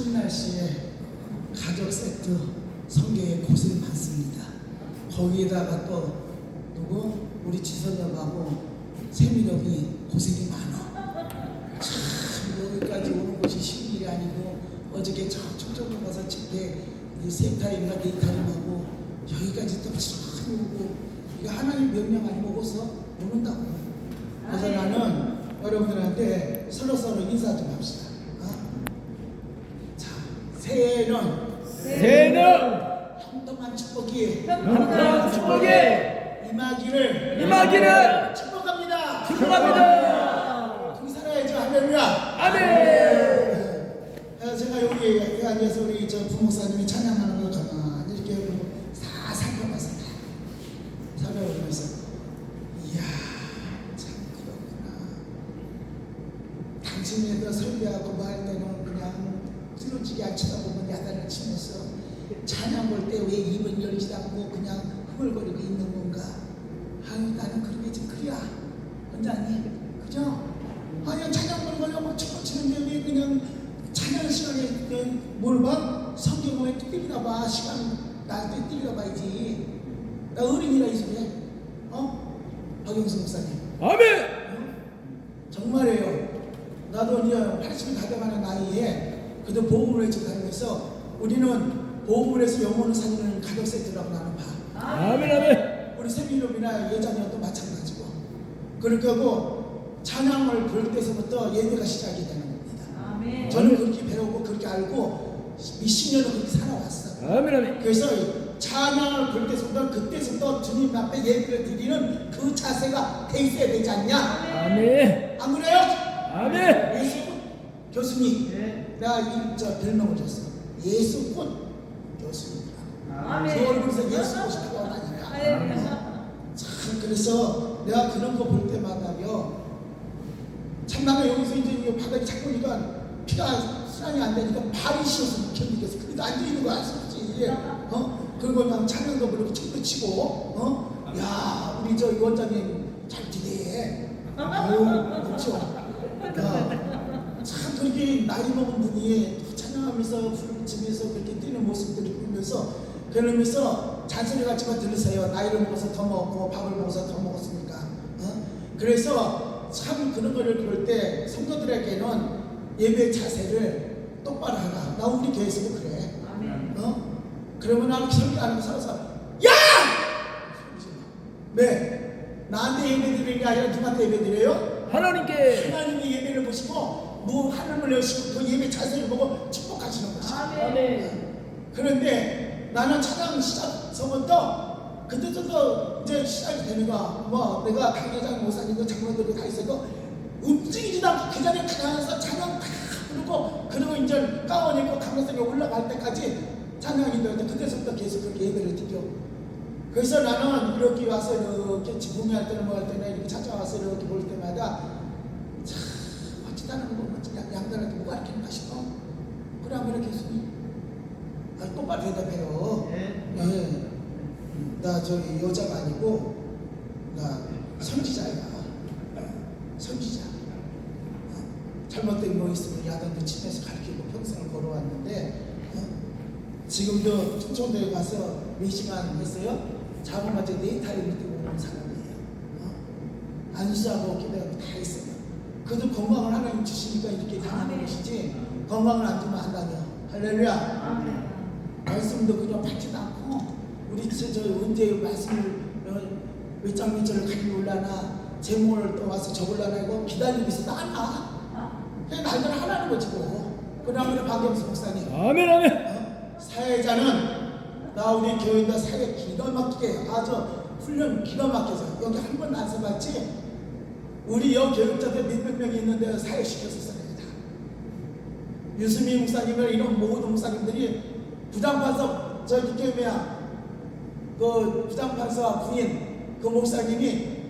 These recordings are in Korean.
추운 날씨에 가족 세트 성게에 고생 많습니다. 거기에다가 또 누구 우리 지선님하고 세민형이 고생이 많아. 참 여기까지 오는 것이 쉬운 일이 아니고 어저께 저 청정동 가서 집회 세 타임이나 네 타임하고 여기까지 또 참 오고 이거 하나님 명령 아니면 오고서 오는다고. 그래서 나는 여러분들한테 서로 인사 좀 합시다. 자, 새해는 평등한 축복이 임하기를 축복합니다. 그 살아야죠. 할렐루야. 아멘. 제가 여기 앉아서 우리 저 부목사님이 찬양하는 거 가만히 이렇게 다 살펴봤습니다. 살펴보면서 이야 참 그렇구나. 당신네들 설교하고 뭐 할 때는 그냥 찌르지게 안 쳐다보면 야단을 치면서 찬양 볼 때 왜 입은 열지 않고 그냥 흥얼거리고 있는 건가? 아유 나는 그런 게 좀 그래야 원장님 그죠? 아니 찬양 보는 거냐 막 쳐 치는데 왜 그냥 찬양 시간에 뭘 봐? 성경에 뛰기나 봐. 시간 날 때 뛰기나 봐야지. 나 어린이라 이 소리야. 박영수 목사님. 아멘. 정말이에요. 나도 이제 80이 가져가는 나이에 그래도 보험을 해주고 다니면서 우리는 보험을 해서 영혼을 살리는 가족 세트라고 나는 봐. 아멘. 우리 세미놈이나 예자녀도 마찬가지고 그렇게 하고 찬양을 부를 때서부터 예배가 시작이 되는 겁니다. 아멘. 저는 그렇게 배우고 그렇게 알고 20년을 그렇게 살아왔어요. 아멘. 그래서 찬양을 부를 때서부터 그때서부터 주님 앞에 예배를 드리는 그 자세가 돼 있어야 되지 않냐? 아멘. 안 그래요? 아멘. 예수꾼 교수님, 내가 저 별명을 줬어. 예수꾼 교수님이라고. 아멘. 그 얼굴에서 예수고 싶어 하니까. 참 그래서 내가 그런 거 볼 때마다요. 참 나는 여기서 이제 바닥에 자꾸 보니까 피가 순환이 안 되니까 발이 쉬어서 못 견디겠어. 그래도 앉아 있는 거 알 수 없지. 그리고 난 찬양도 부르고 춤도 치고. 야 우리 저 원장님 잘 지내. 그렇죠. 참 그렇게 나이 먹은 분이 찬양하면서 부르면서 그렇게 뛰는 모습들을 보면서 그러면서 잔소리 같지만 들으세요. 나이를 먹어서 더 먹고 밥을 먹어서 더 먹었으니까. 그래서 참 그런 거를 그럴 때 성도들에게는 예배 자세를 똑바로 하라. 나 우리 교회에서도 그래. 그러면 나는 설교하는 거 살아서 야! 네. 나한테 예배 드리는 게 아니라 누구한테 예배 드려요? 하나님께. 하나님의 예배를 보시고 하나님을 여시고 그 예배 자세를 보고 축복하시는 것이죠. 아멘. 그런데 나는 찬양 시작서부터 그때부터 이제 시작이 되는 거야. 뭐 내가 강회장 목사님도 장로들이 다 있어도 움직이지도 않고 그 자리에 가서 찬양 다 부르고 그리고 이제 가운 입고 강로상에 올라갈 때까지 찬양이 되는데 그때서부터 계속 그렇게 예배를 드려. 그래서 나는 이렇게 와서 이렇게 지붕할 때는 뭐 할 때나 이렇게 찾아와서 이렇게 볼 때마다 참 어찌다는 거 보면 양들한테 뭐 가르치는가 싶어. 그래 하면 이렇게 똑바로 대답해요. 네. 나 저기 여자가 아니고 나 선지자야. 선지자. 잘못된 거 있으면 야단도 치면서 가르치고 평생을 걸어왔는데 지금도 충청도에 가서 4시간 했어요. 자고마저 4타임을 뛰고 오는 사람이에요. 안수하고 기도하고 다 했어요. 그래도 건강을 하나님 주시니까 이렇게 다니는 것이지 건강을 안 주면 안 다녀. 할렐루야. 말씀도 그냥 받지도 않고 우리 저 언제 말씀을 몇 장 몇 절을 가지고 올라나 제목을 또 와서 적으려나 이거 기다리고 있어도 안 와. 그냥 날들 하라는 거지 뭐. 그다음에 박영수 목사님. 아멘. 사회자는 나 우리 교회가 사회 기가 막히게 아주 훈련 기가 막혀서 여기 한 번도 안 써봤지. 우리 여 교육자들 몇백 명이 있는데 사회 시켜서 써야 다. 유수미 목사님을 이런 모든 목사님들이 부장판사 저기 교회야 그 부장판사 부인 그 목사님이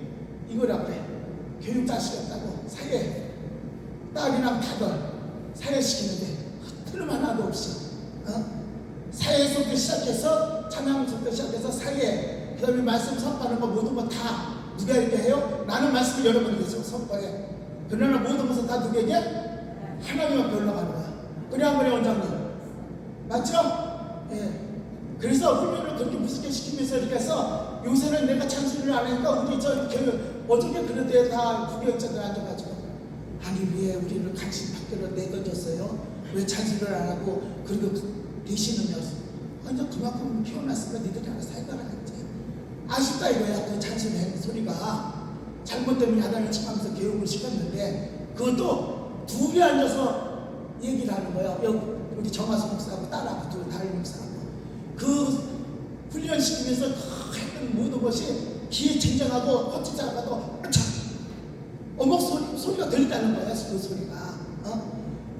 이거라 그래. 교육자 시켰다고 사회 딸이랑 다들 사회 시키는데 틀림 하나도 없이. 사회에서부터 시작해서 찬양부터 시작해서 사회 그 다음에 말씀 선포하는 거 모든 거 다 누가 이렇게 해요? 나는 말씀을 여러분에게 선포해. 그러나 모든 것은 다 누구에게? 하나님한테 올라가는 거야. 그래 한 번에 원장님 맞죠? 예. 그래서 훈련을 그렇게 무섭게 시키면서 이렇게 해서 요새는 내가 찬수를 안 하니까 우리 어저께 그런데 다 구경자들 앉아가지고 아니 왜 우리를 같이 밖으로 내던졌어요? 왜 찬수를 안 하고 그리고 되시느냐? 아니 그만큼 키워놨으니까 니들이 알아서 해가라겠지. 아쉽다 이거야. 그 찬수를 하는 소리가 잘못되면 야단을 치면서 교육을 시켰는데 그것도 둘이 앉아서 얘기를 하는 거야. 여기 우리 정화수 목사하고 딸하고 둘 다른 목사하고 그 훈련시키면서 했던 모든 것이 귀에 진정하고 헛짓하고도 어묵 소리가 들린다는 거야. 그 소리가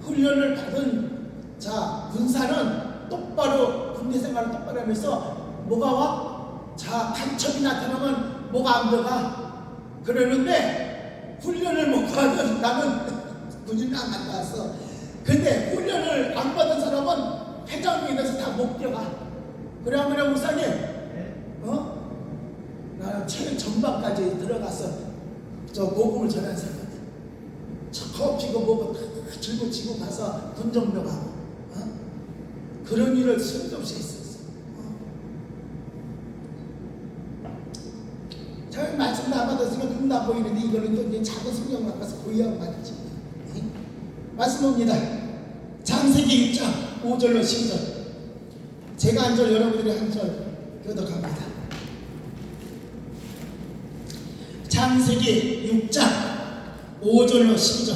훈련을 받은 자 군사는 똑바로 군대 생활을 똑바로 하면서 뭐가 와? 자 간첩이 나타나면 뭐가 안 들어가 그러는데 훈련을 못 받은 나는 군인을 안 갔다 왔어. 근데 훈련을 안 받은 사람은 회장님이 돼서 다 못 뛰어가. 그래 안 그래 목사님? 나는 체력 전반까지 들어가서 저 모금을 전한 사람이야. 저 커피고 뭐고 다 짊어지고 가서 군정병하고 그런 일을 수도 없이 했었어. 잘 말씀도 안 받았으니까 눈도 안 보이는데 이거는 또 이제 작은 성경 바꿔서 고의하고 말이지. 말씀 봅니다. 창세기 6장 5절로 10절. 제가 한 절 여러분들이 한 절 교독합니다. 창세기 6장 5절로 10절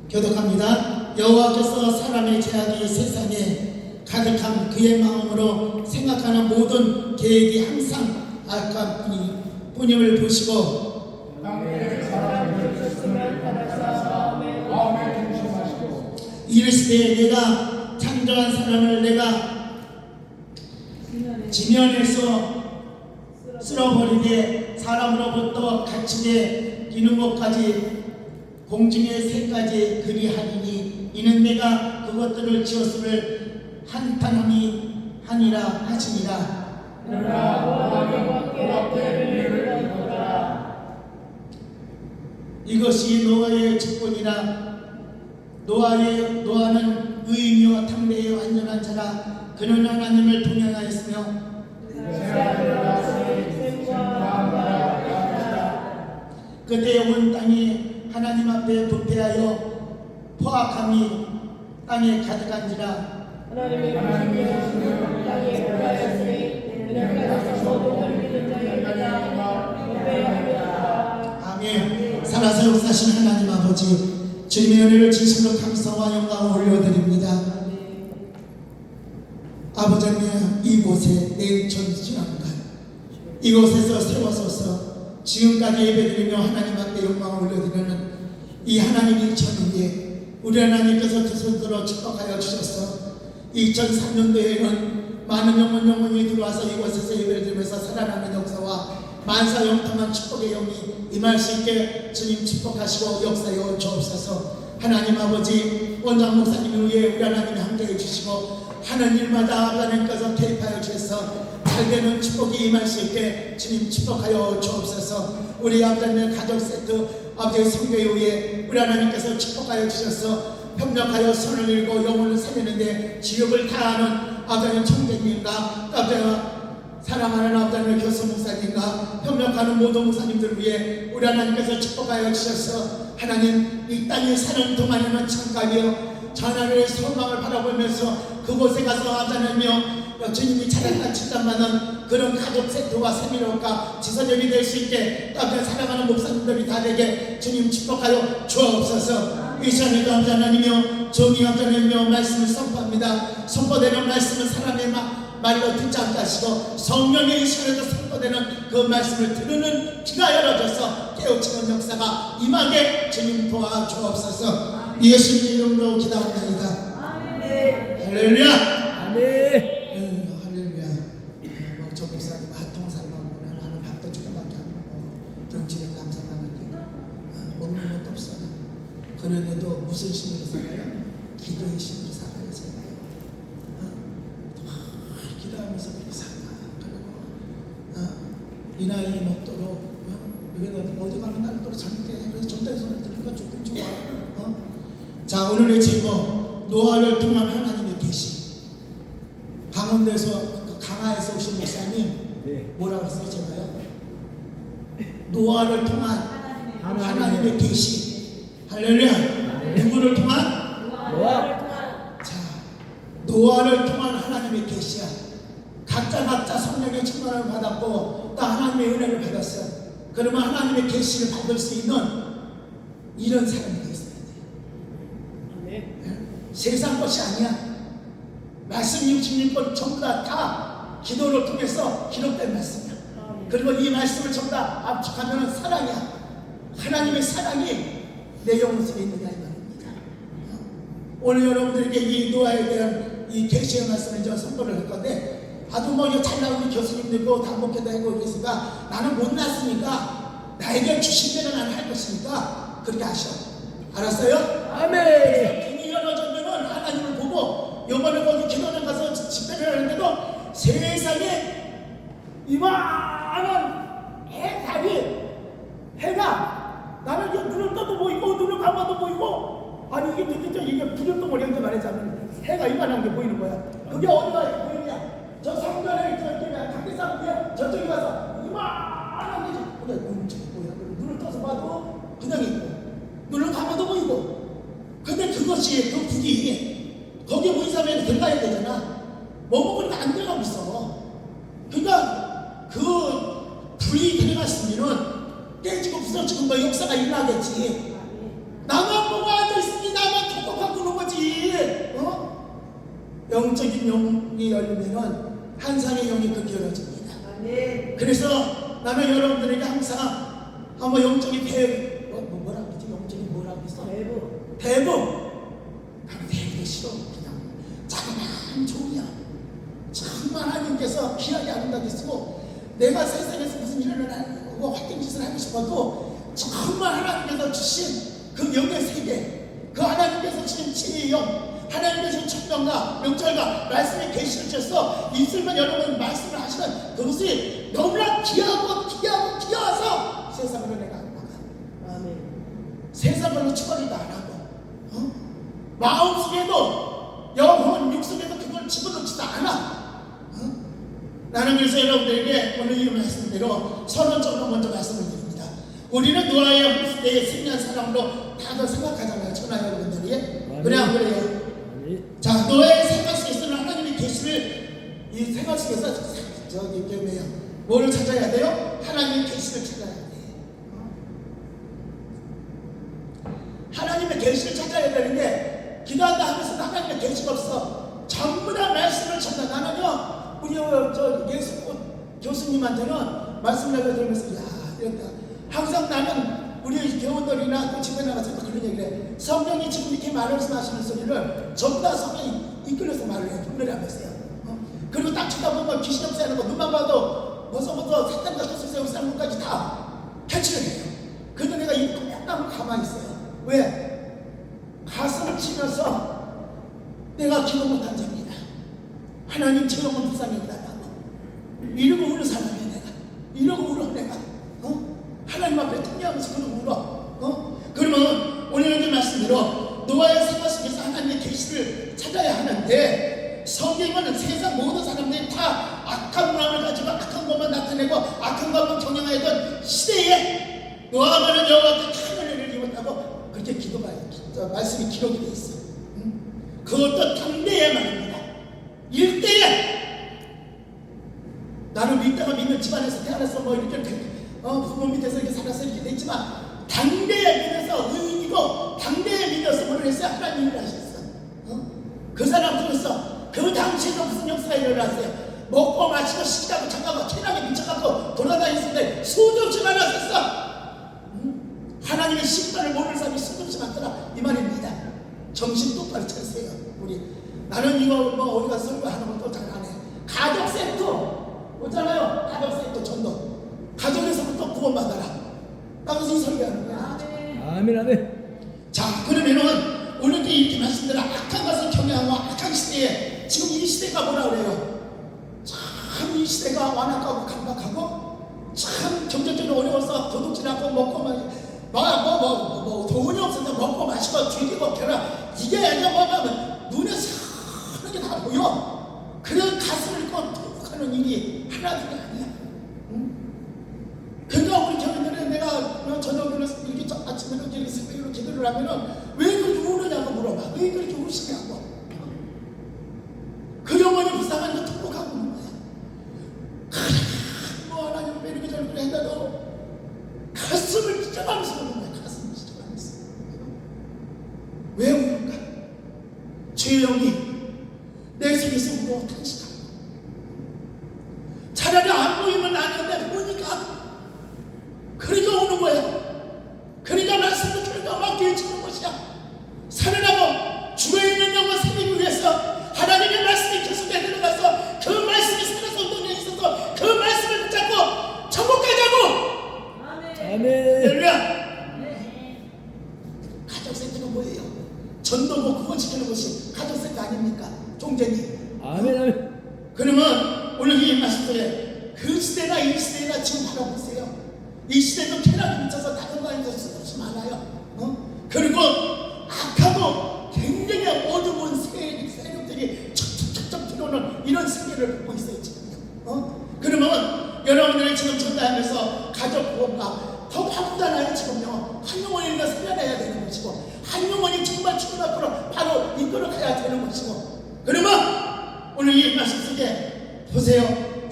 교독합니다. 여호와께서 사람의 죄악이 세상에 가득한 그의 마음으로 생각하는 모든 계획이 항상 악한 뿐임을 보시고 이르시되 내가 창조한 사람을 내가 지면에서 쓸어버리되 사람으로부터 가축에 기는 것까지 공중의 새까지 그리하리니 이는 내가 그것들을 지었음을 한탄함이 하니라 하시니라. 이것이 노아의 직분이라. 노아는 의인이요 탐례의 완전한 자라. 그는 하나님을 동행하였으며 그때 온 땅이 하나님 앞에 부패하여 포악함이 땅에 가득한지라. 아멘. 살아서 역사하신 하나님 아버지 주님의 은혜를 진심으로 감사와 영광을 올려드립니다. 아버지 하나님 이곳에 내천 지난간 이곳에서 세워서서 지금까지 예배드리며 하나님 앞에 영광을 올려드리는 이 하나님 인천 위에 우리 하나님께서 두 손 들어 축복하여 주셔서 2003년도에는 많은 영혼이 들어와서 이곳에서 예배를 드리면서 살아나는 역사와 만사 영통한 축복의 영이 임할 수 있게 주님 축복하시고 역사여 주옵소서. 하나님 아버지 원장 목사님 위에 우리 하나님이 함께해 주시고 하는 일마다 하나님께서 개입하여 주셔서 잘되는 축복이 임할 수 있게 주님 축복하여 주옵소서. 우리 아버지의 가족 세트 아버지의 성교회 위에 우리 하나님께서 축복하여 주셔서 협력하여 손을 들고 영혼을 살리는데 지역을 다하는 아버지의 총재님과 아버지와 사랑하는 아버지의 교수 목사님과 협력하는 모든 목사님들 위해 우리 하나님께서 축복하여 주셔서 하나님 이 땅에 사는 동안에는 창갑이요 전하늘의 소망을 바라보면서 그곳에 가서 아버지며 주님이 차량과 칭찬받는 그런 가족 세트와 세미로가 지선점이 될 수 있게 아버지 사랑하는 목사님들이 다 되게 주님 축복하여 주옵소서. 이 시간에도 아버지 하나님이여 종이 아버지 하나님이여 말씀을 선포합니다. 선포되는 말씀은 사람의 말로 듣지 않게 하시고 성령의 이 시간에도 선포되는 그 말씀을 들으는 귀가 열어져서 깨우치는 역사가 임하게 주님 도와주옵소서. 예수님 이름으로 기도합니다. 할렐루야. 할렐루야. 저 목사님 한통살만 보면 나는 밥도 조금밖에 안 먹고 정치를 감사하는데 먹는 것도 없어요. 그런데도 무슨 신으로 살아요? 기도의 신으로 살아요. 제가요. 기도하면서 그렇게 살아. 그리고 이 나이에 먹도록 여기는 어디 가면 나를 또 잘못해. 그래서 전달 소리를 들으니까 조금 좋아. 자 오늘의 제목 노아를 통한 하나님의 계시. 강원도에서 그 강화에서 오신 목사님 네. 뭐라고 했어요? 제가요? 노아를 통한 하나님의 계시. 할렐루야. 누구를 통한? 노아. 자, 노아를 통한 하나님의 계시야. 각자 성령의 충만을 받았고 또 하나님의 은혜를 받았어요. 그러면 하나님의 계시를 받을 수 있는 이런 사람이 있어야 돼. 세상 것이 아니야. 말씀 66권 전부 다 기도를 통해서 기록된 말씀이야. 그리고 이 말씀을 전부 다 압축하면 사랑이야. 하나님의 사랑이 내 영혼 속에 있느냐 이 말입니다. 오늘 여러분들에게 이 노아에 대한 이 계시의 말씀을 제가 선포를 할 건데, 아주 뭐 잘 나오는 교수님들도 다 목회도 하고 계시니까 나는 못났으니까 나에게 주신 대로 나는 할 것이니까 그렇게 하셔. 알았어요? 아멘. 등이 열어졌면은 하나님을 보고, 요번에 거기 기도원 가서 집회를 하는데도 세상에 이만한 해가 나는 이제 눈을 떠도 보이고 눈을 감아도 보이고, 아니 이게 도대체 이게 부정동을 형제 말하자면 해가 이만한 게 보이는 거야. 그게 어디가 보이냐? 저 성전에 저기 각기사람이 저쪽에 가서 이만한 게 그냥 뭐야? 눈을 떠서 봐도 그냥 있고 눈을 감아도 보이고. 근데 그것이 그 불이 거기에 보인 사람에게 들어가야 되잖아. 머무르니까 안 들어가고 있어. 그러니까 그 불이 들어갔으면은 깨지고 부서지고 뭐 역사가 일어나겠지. 나만 보고 앉아있으니 나만 톡톡하고 그런 거지. 영적인 영이 열리면은 한상의 영이 그렇게 열어집니다. 그래서 나는 여러분들에게 항상 한번 영적인 뭐라 그러지? 영적인 뭐라 그랬어? 대부. 나는 대부도 싫어. 그냥 자그마한 종이야. 정말 하나님께서 귀하게 아름답게 쓰고, 내가 세상에서 무슨 일을 하고 활동 짓을 하고 싶어도 정말 하나님께서 주신 그 영의 세계, 그 하나님께서 주신 지혜의 영, 하나님께서 천명과 명절과 말씀의 계시를 주셔서 있으면 여러분 말씀을 하시는 그것이 너무나 귀하서 세상으로 내가 안 나가. 세상으로 추가리도 안 하고, 마음속에도 영혼 육속에도 그걸 집어넣지도 않아. 나는 그래서 여러분들에게 오늘 이 말씀대로 선언적으로 먼저 말씀을 드립니다. 우리는 노아의 홍수대의 승리한 사람으로 다들 생각하잖아요. 천하 여러분들이. 그래 안 그래요? 자, 노아의 생각 속에서는 하나님의 계시를, 이 생각 속에서 저기 뭐예요? 뭐를 찾아야 돼요? 하나님의 계시를 찾아야 돼. 하나님의 계시를 찾아야 되는데 기도한다 하면서도 하나님의 계시가 없어. 전부 다 말씀을 찾아. 나는요, 우리 저 예수 교수님한테는 말씀을 들으면서 야 이랬다. 항상 나는 우리 교원들이나 또 집에 나가서 그런 얘기를 해. 성령이 지금 이렇게 말씀하시는 소리를 전부 다 성령이 이끌어서 말을 해요. 분별이 안 됐어요. 그리고 딱 쳐다보면 귀신 없애는 거 눈만 봐도 벌써부터 사탄과 소수세우 쌍문까지 다 캐치를 해요. 그래도 내가 이 깜깜 가만히 있어요. 왜? 가슴을 치면서 내가 기도 못한 자입니다. 하나님 제 영혼 불쌍히 여기달라고. 이러고 우는 사람이야 내가. 이러고 울어 내가. 하나님 앞에 통회하면서 그러고 울어. 그러면 오늘 여기 말씀대로 노아의 생활 속에서 하나님의 계시를 찾아야 하는데, 성경은 세상 모든 사람들이 다 악한 마음을 가지고 악한 것만 나타내고 악한 것만 경영하던 시대에 노아만은 여호와께 큰 은혜를 입었다고 그렇게 기도가 말씀이 기록이 되어 있어. 그것도 당대의 말입니다. 일대에 나는 믿다가 믿는 집안에서 태어나서 뭐 이렇게 부모 밑에서 이렇게 살아서 이렇게 됐지만 당대에 믿어서 의인이고 당대에 믿어서 뭐를 했어요? 하나님 일을 하셨어. 그 사람 중에서 그 당시에도 무슨 역사가 일어났어요? 먹고 마시고 시기하고 잠깐만 캐나게 미쳐갖고 돌아다녔는데 수도 없이 많았었어. 하나님의 심판을 모르는 사람이 수도 없이 많더라 이 말입니다. 정신 똑바로 차리세요. 우리 나는 이거 뭐 어디 가서 설교하는 것도 잘 안 해. 가족센터 오잖아요. 가족센터 전도. 가족에서부터 구원받아라. 당신이 설교하는 거야. 아멘. 자, 그러면은 오늘 이렇게 말씀대로 악한 것을 경외하고 악한 시대에 지금 이 시대가 뭐라 그래요? 참 이 시대가 완악하고 강박하고 참 경제적으로 어려워서 도둑질하고 먹고 뭐 돈이 없어서 먹고 마시고 죽이고 결혼 이게 아니라 눈에 사는 게 다 보여. 그런 가슴 하는 일이 하나둘이 아니야. 응? 그러니까 우리 교인들은 내가 저녁에 이렇게 아침에 이렇게 새벽으로 기도를 하면은 왜 그렇게 우느냐고 물어봐. 왜 그렇게 우시냐고. 그 영혼이 불쌍한 거 통곡하고 있는 거야. 뭐 하나님 왜 이렇게 저렇게 했다고 가슴을 찢어가면서 우는 거야. 가슴을 찢어가면서. 왜 우는가? 주의 영이 내 속에서 울어 탄식하고 차라리 안 보이면 아닌데 보니까 그러니까 우는 거야. 그러니까 말씀을 들으니까 막 깨지는 것이야. 살아나고 죽어있는 영혼 살리기 위해서 하나님의 말씀이 계속해 들어가서 그 말씀이 살아서 운동에 있어서 그 말씀을 붙잡고 천국 가자고. 아멘. 할렐루야. 가족 생태가 뭐예요? 전도고 그거 지키는 것이 가족 생태 아닙니까? 종전이. 아멘. 아멘. 그러면 오늘 이 말씀 속에 그 시대나 이 시대나 지금 바라보세요. 이 시대도 쾌락에 미쳐서 다른 거에서 수없이 많아요. 그리고 악하고 굉장히 어두운 세력들이 척척척 들어오는 이런 세계를 보고 있어요 지금요. 그러면 여러분들이 지금 전도하면서 가족 보호가 더 바쁘잖아요 지금요. 한 영혼이나 살려내야 되는 것이고 한 영혼이 정말 죽음 앞으로 바로 이끌어가야 되는 것이고 그러면 오늘 이 말씀 속에 보세요.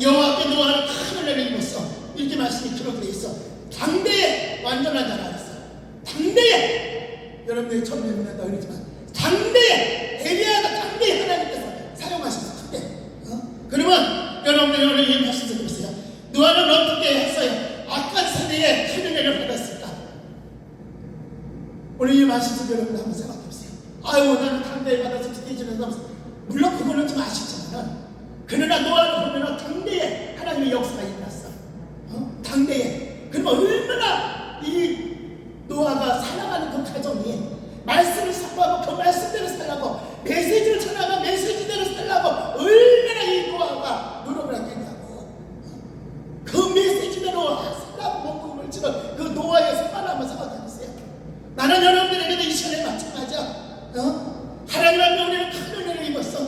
여호와께 노아는 큰 은혜를 입었어. 이렇게 말씀이 기록되어 있어. 당대에 완전한 나라가 있어. 당대에 여러분들이 처음 읽는다 그러지만 당대에 에리야가 당대에 하나님께서 사용하셔서 당대. 그러면 여러분들이 오늘 이 말씀 속에 보세요. 노아는 어떻게 했어요? 악한 세대에 큰 은혜를 받았을까? 오늘 이 말씀 속에 여러분들 한번 생각해 보세요. 아유 나는 당대에 받아서 기대지는 사람 물론 그거는 좀 아쉽지만 그러나 노아를 보면 당대에 하나님의 역사가 일어났어. 당대에. 그러면 얼마나 이 노아가 살아가는 그 과정이 말씀을 선포하고 그 말씀대로 살라고 메시지를 전하고 메시지대로 살라고 얼마나 이 노아가 노력을 했겠냐고. 그 메시지대로 살라고 몸부림을 치는 그 노아의 생활을 한번 생각해보세요. 나는 여러분들에게도 이 시간에 마찬가지야. 하나님 앞에 우리는 큰 은혜를 입었어.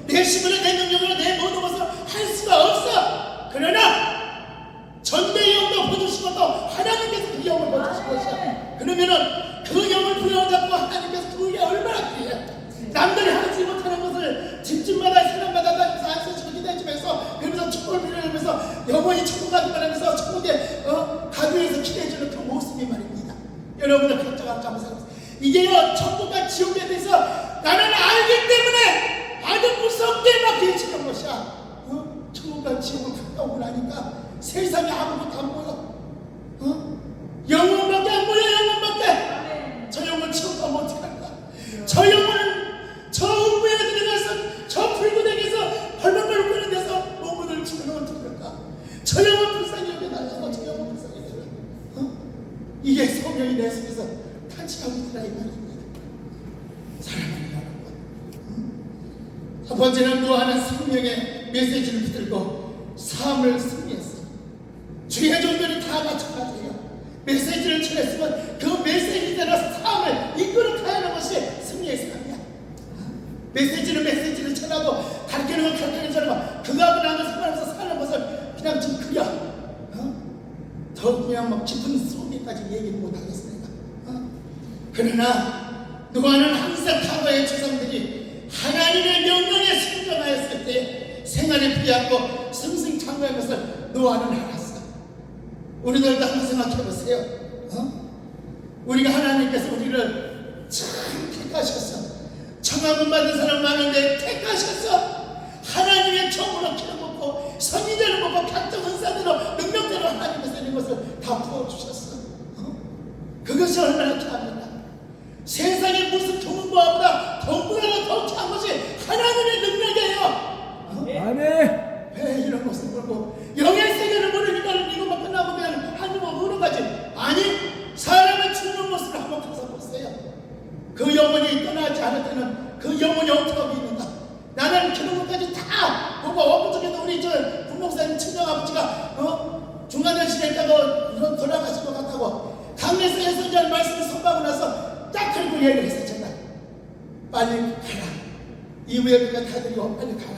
내 힘으로 내 능력으로 내 모든 것을 할 수가 없어. 그러나 전대의 영도 보여주신 것도 하나님께서 그 영을 보여주신 것이야. 그러면은 그 영을 부여잡고 하나님께서 그게 얼마나 귀해. 남들이 하지 못하는 것을 집집마다 사람마다 다니면서 안서지고 기대해주면서 그러면서 축복을 빌어주면서 영원히 천국 가기 바라면서 천국에 가기 위해서 기대해주는 그 모습이 말입니다. 여러분들 각자가 한번 생각해보세요. 이게요 천국과 지옥에 대해서 나는 알기 때문에 아주 무섭게 막 계시는 것이야. 천국과 지옥을 가까우고 나니까 세상에 아무것도 안 보여. 영혼밖에 안 보여. 영혼밖에. 저 영혼 지옥 가면 어떻게 할까? 저 영혼은 저 음부에 들어가서 저 불구덩이에서 벌벌벌 끄는 데서 몸을 죽으면 어떻게 할까? 저 영혼 불쌍히 여겨 달라고. 저 영혼 불쌍히 여겨. 이게 성령이 내 속에서 탄식하고 있으라 이 말입니다. 사랑하는 여러분, 첫 번째는 노아는 생명의 메시지를 붙들고 삶을 승리했어요. 주의 종들이 다 마찬가지예요. 메시지를 전했으면 그 메시지대로 삶을 이끌어가야 하는 것이 승리의 삶이야. 메시지를 전하고 가르치는 건 가르치는 사람은 그거하고 나는 상관없어 사는 것을 그냥 좀 그려. 더 그냥 막 깊은 속에까지 얘기를 못하겠습니다. 그러나 노아는 항상 과거의 조상들이 하나님의 명령에 순종하였을 때 생활에 부여하고 승승장구한 것을 노아는 알았어. 우리들도 한번 생각해 보세요. 우리가 하나님께서 우리를 참 택하셨어. 청함을 받은 사람 많은데 택하셨어. 하나님의 정으로 기름 먹고 선지자를 먹고 각종 은사대로 능력대로 하나님께서 이런 것을 다 부어주셨어. 그것이 얼마나 귀합니까? 세상에 무슨 교문보아보다 덤보다가 더 귀한 것이 하나님의 능력이에요. 아멘. 왜 이런 것을 모르고 영의 세계를 모르니까 이것만 끝나고 그냥 한숨만 우는 거지. 아니 사람의 죽는 모습을 한번 가서 보세요. 그 영혼이 떠나지 않을 때는 그 영혼이 어떻게 하고 있는가. 나는 그런 것까지 다 보고 엊그저께도 우리 저 부목사님 친정아버지가 중간에 지냈다고 돌아가신 것 같다고 강에서 예수님의 말씀을 선포하고 나서 딱 들고 얘기를 했어요. 정말 빨리 가라. 이후에 그가 다들이고 빨리 가라.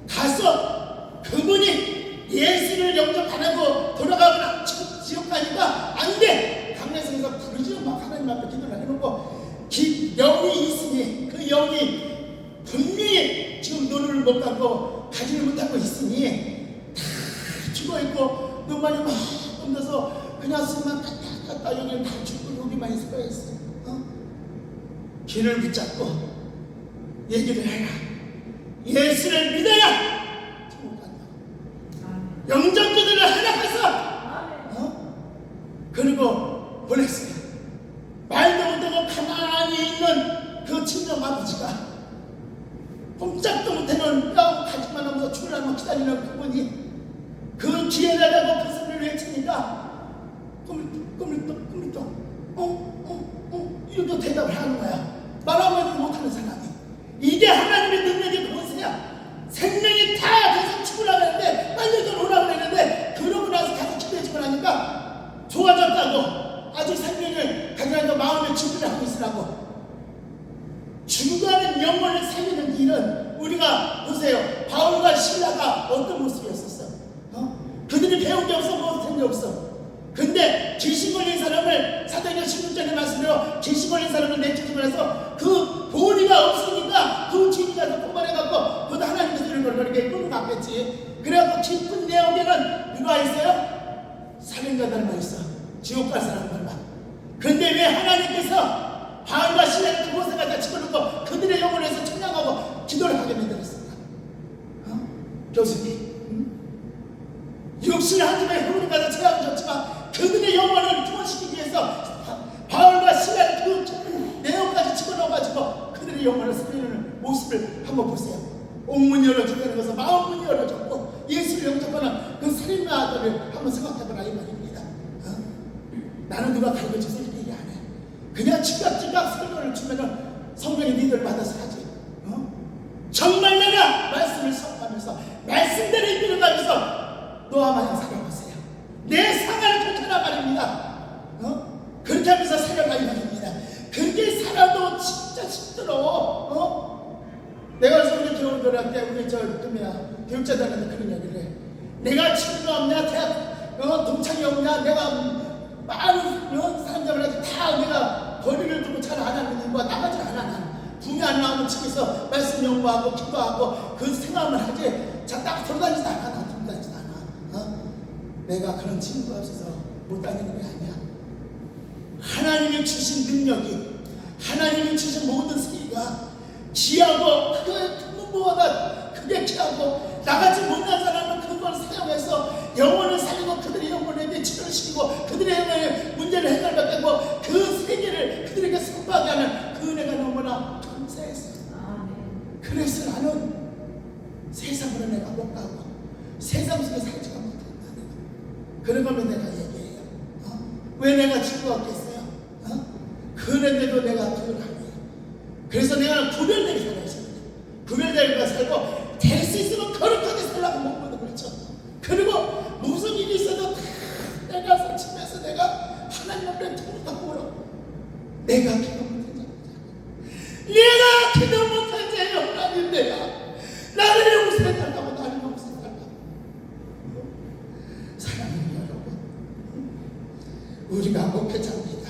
가서 그분이 예수를 영접하라고 돌아가거나 지옥 가니까 안 돼. 강례성에서 부르짖어 막 하나님 앞에 기도를 해놓고 영이 있으니 그 영이 분명히 지금 눈을 못 감고 가지를 못하고 있으니 다 죽어있고 눈만이 막 던져서 그냥 숨만 딱 여기는 다 죽고 여기만 있을 거야 있어. 귀를 붙잡고 얘기를 해라. 예수를 믿어야 천국 간다. 영접기도를 하나 가서 그리고 보냈어요. 말도 못하고 가만히 있는 그 친정 아버지가 꼼짝도 못하는 뼈 가지만 하면서 출라만 기다리는 그분이 그 기회를 그 소리를 외치니까 꾸물떡 이렇게 대답을 하는 거야. 말하면 못하는 사람이. 이게 하나님의 능력의 권세야. 생명이 다 계속 죽으라고 했는데 빨리 오라고 했는데 그러고 나서 가서 기도해주고 나니까 좋아졌다고. 아직 생명을 가지고 마음의 준비를 하고 있으라고. 죽어가는 영혼을 살리는 일은 우리가 보세요. 바울과 실라가 어떤 모습이었었어? 그들이 배운 게 없어, 못한 게 없어. 근데 귀신 걸린 사람을 사도행전 16절의 말씀으로 귀신 걸린 사람을 내쫓으고 나서 그 보리가 없으니까 그 주인이 가서 포괄해갖고 그것도 하나님께서 이런 걸 그렇게 끌고 갔겠지. 그래갖고 깊은 내용에는 누가 있어요? 살인자들만 있어. 지옥 갈 사람들만. 근데 왜 하나님께서 바울과 실라를 그곳에 갖다 집어넣고 그들의 영혼에서 찬양하고 기도를 하게 만들었습니다. 교수님, 육신을 한 집에 흐르는 가서 체험을 줬지만 그들의 영혼을 구원시키기 위해서 바울과 실라를 그 내용까지 집어넣어가지고 그들의 영혼을 살리는 모습을 한번 보세요. 옥문이 열어준다는 것은 마음문이 열어졌고 예수를 영접하는 그 살인마들을 한번 생각해보라 이 말입니다. 나는 누가 가르쳐줘서 이렇게 얘기 안 해. 그냥 즉각 설교를 주면은 성령이 니들 받아서 하지. 정말 내가 말씀을 선포하면서 말씀대로 이끌어가면서 노아 마냥 살아보세요. 내 상을 펼쳐라 말입니다. 그렇게 하면서 살아가야 말입니다. 그렇게 살아도 진짜 힘들어. 내가 그래서 우리 교우들할 때 우리 교육자들한테 그런 얘기를 해. 내가 친구가 없냐, 대학 동창이 없냐, 내가 많은 사람들한테 다 내가 거리를 두고 잘 안 하는 이유가 나가질 않아. 난 붐이 안 나오면 집에서 말씀 연구하고 기도하고 그 생각을 하지. 딱 돌아다니지도 않아. 나 돌아다니지도 않아. 내가 그런 친구가 없어서 못 다니는 게 아니야. 하나님이 주신 능력이, 하나님이 주신 모든 세계가 귀하고 그 무엇보다 그게 귀하고 나같이 못난 사람은 그걸 사용해서 영혼을 살리고 그들의 영혼에게 치료를 시키고 그들의 영혼의 문제를 해결받고 그 세계를 그들에게 선포하게 하는 그 은혜가 너무나 감사했어요. 그래서 나는 세상으로 내가 못 가고 세상 속에 살지가 못한다. 그러면 내가 얘기해요. 왜 내가 즐거웠겠어요? 그런데도 내가 그걸 하네요. 그래서 내가 구별되게 살아야지. 구별되게 살고 될 수 있으면 거룩하게 살라고 먹고도 그렇죠. 그리고 무슨 일이 있어도 다 내가 집에서 내가 하나님 앞에 통곡하고 울어. 내가 기도 못한 자요. 하나님 내가 나를 용서해달라고 나를 용서해달라고. 사랑하는 여러분, 우리가 목회자입니다.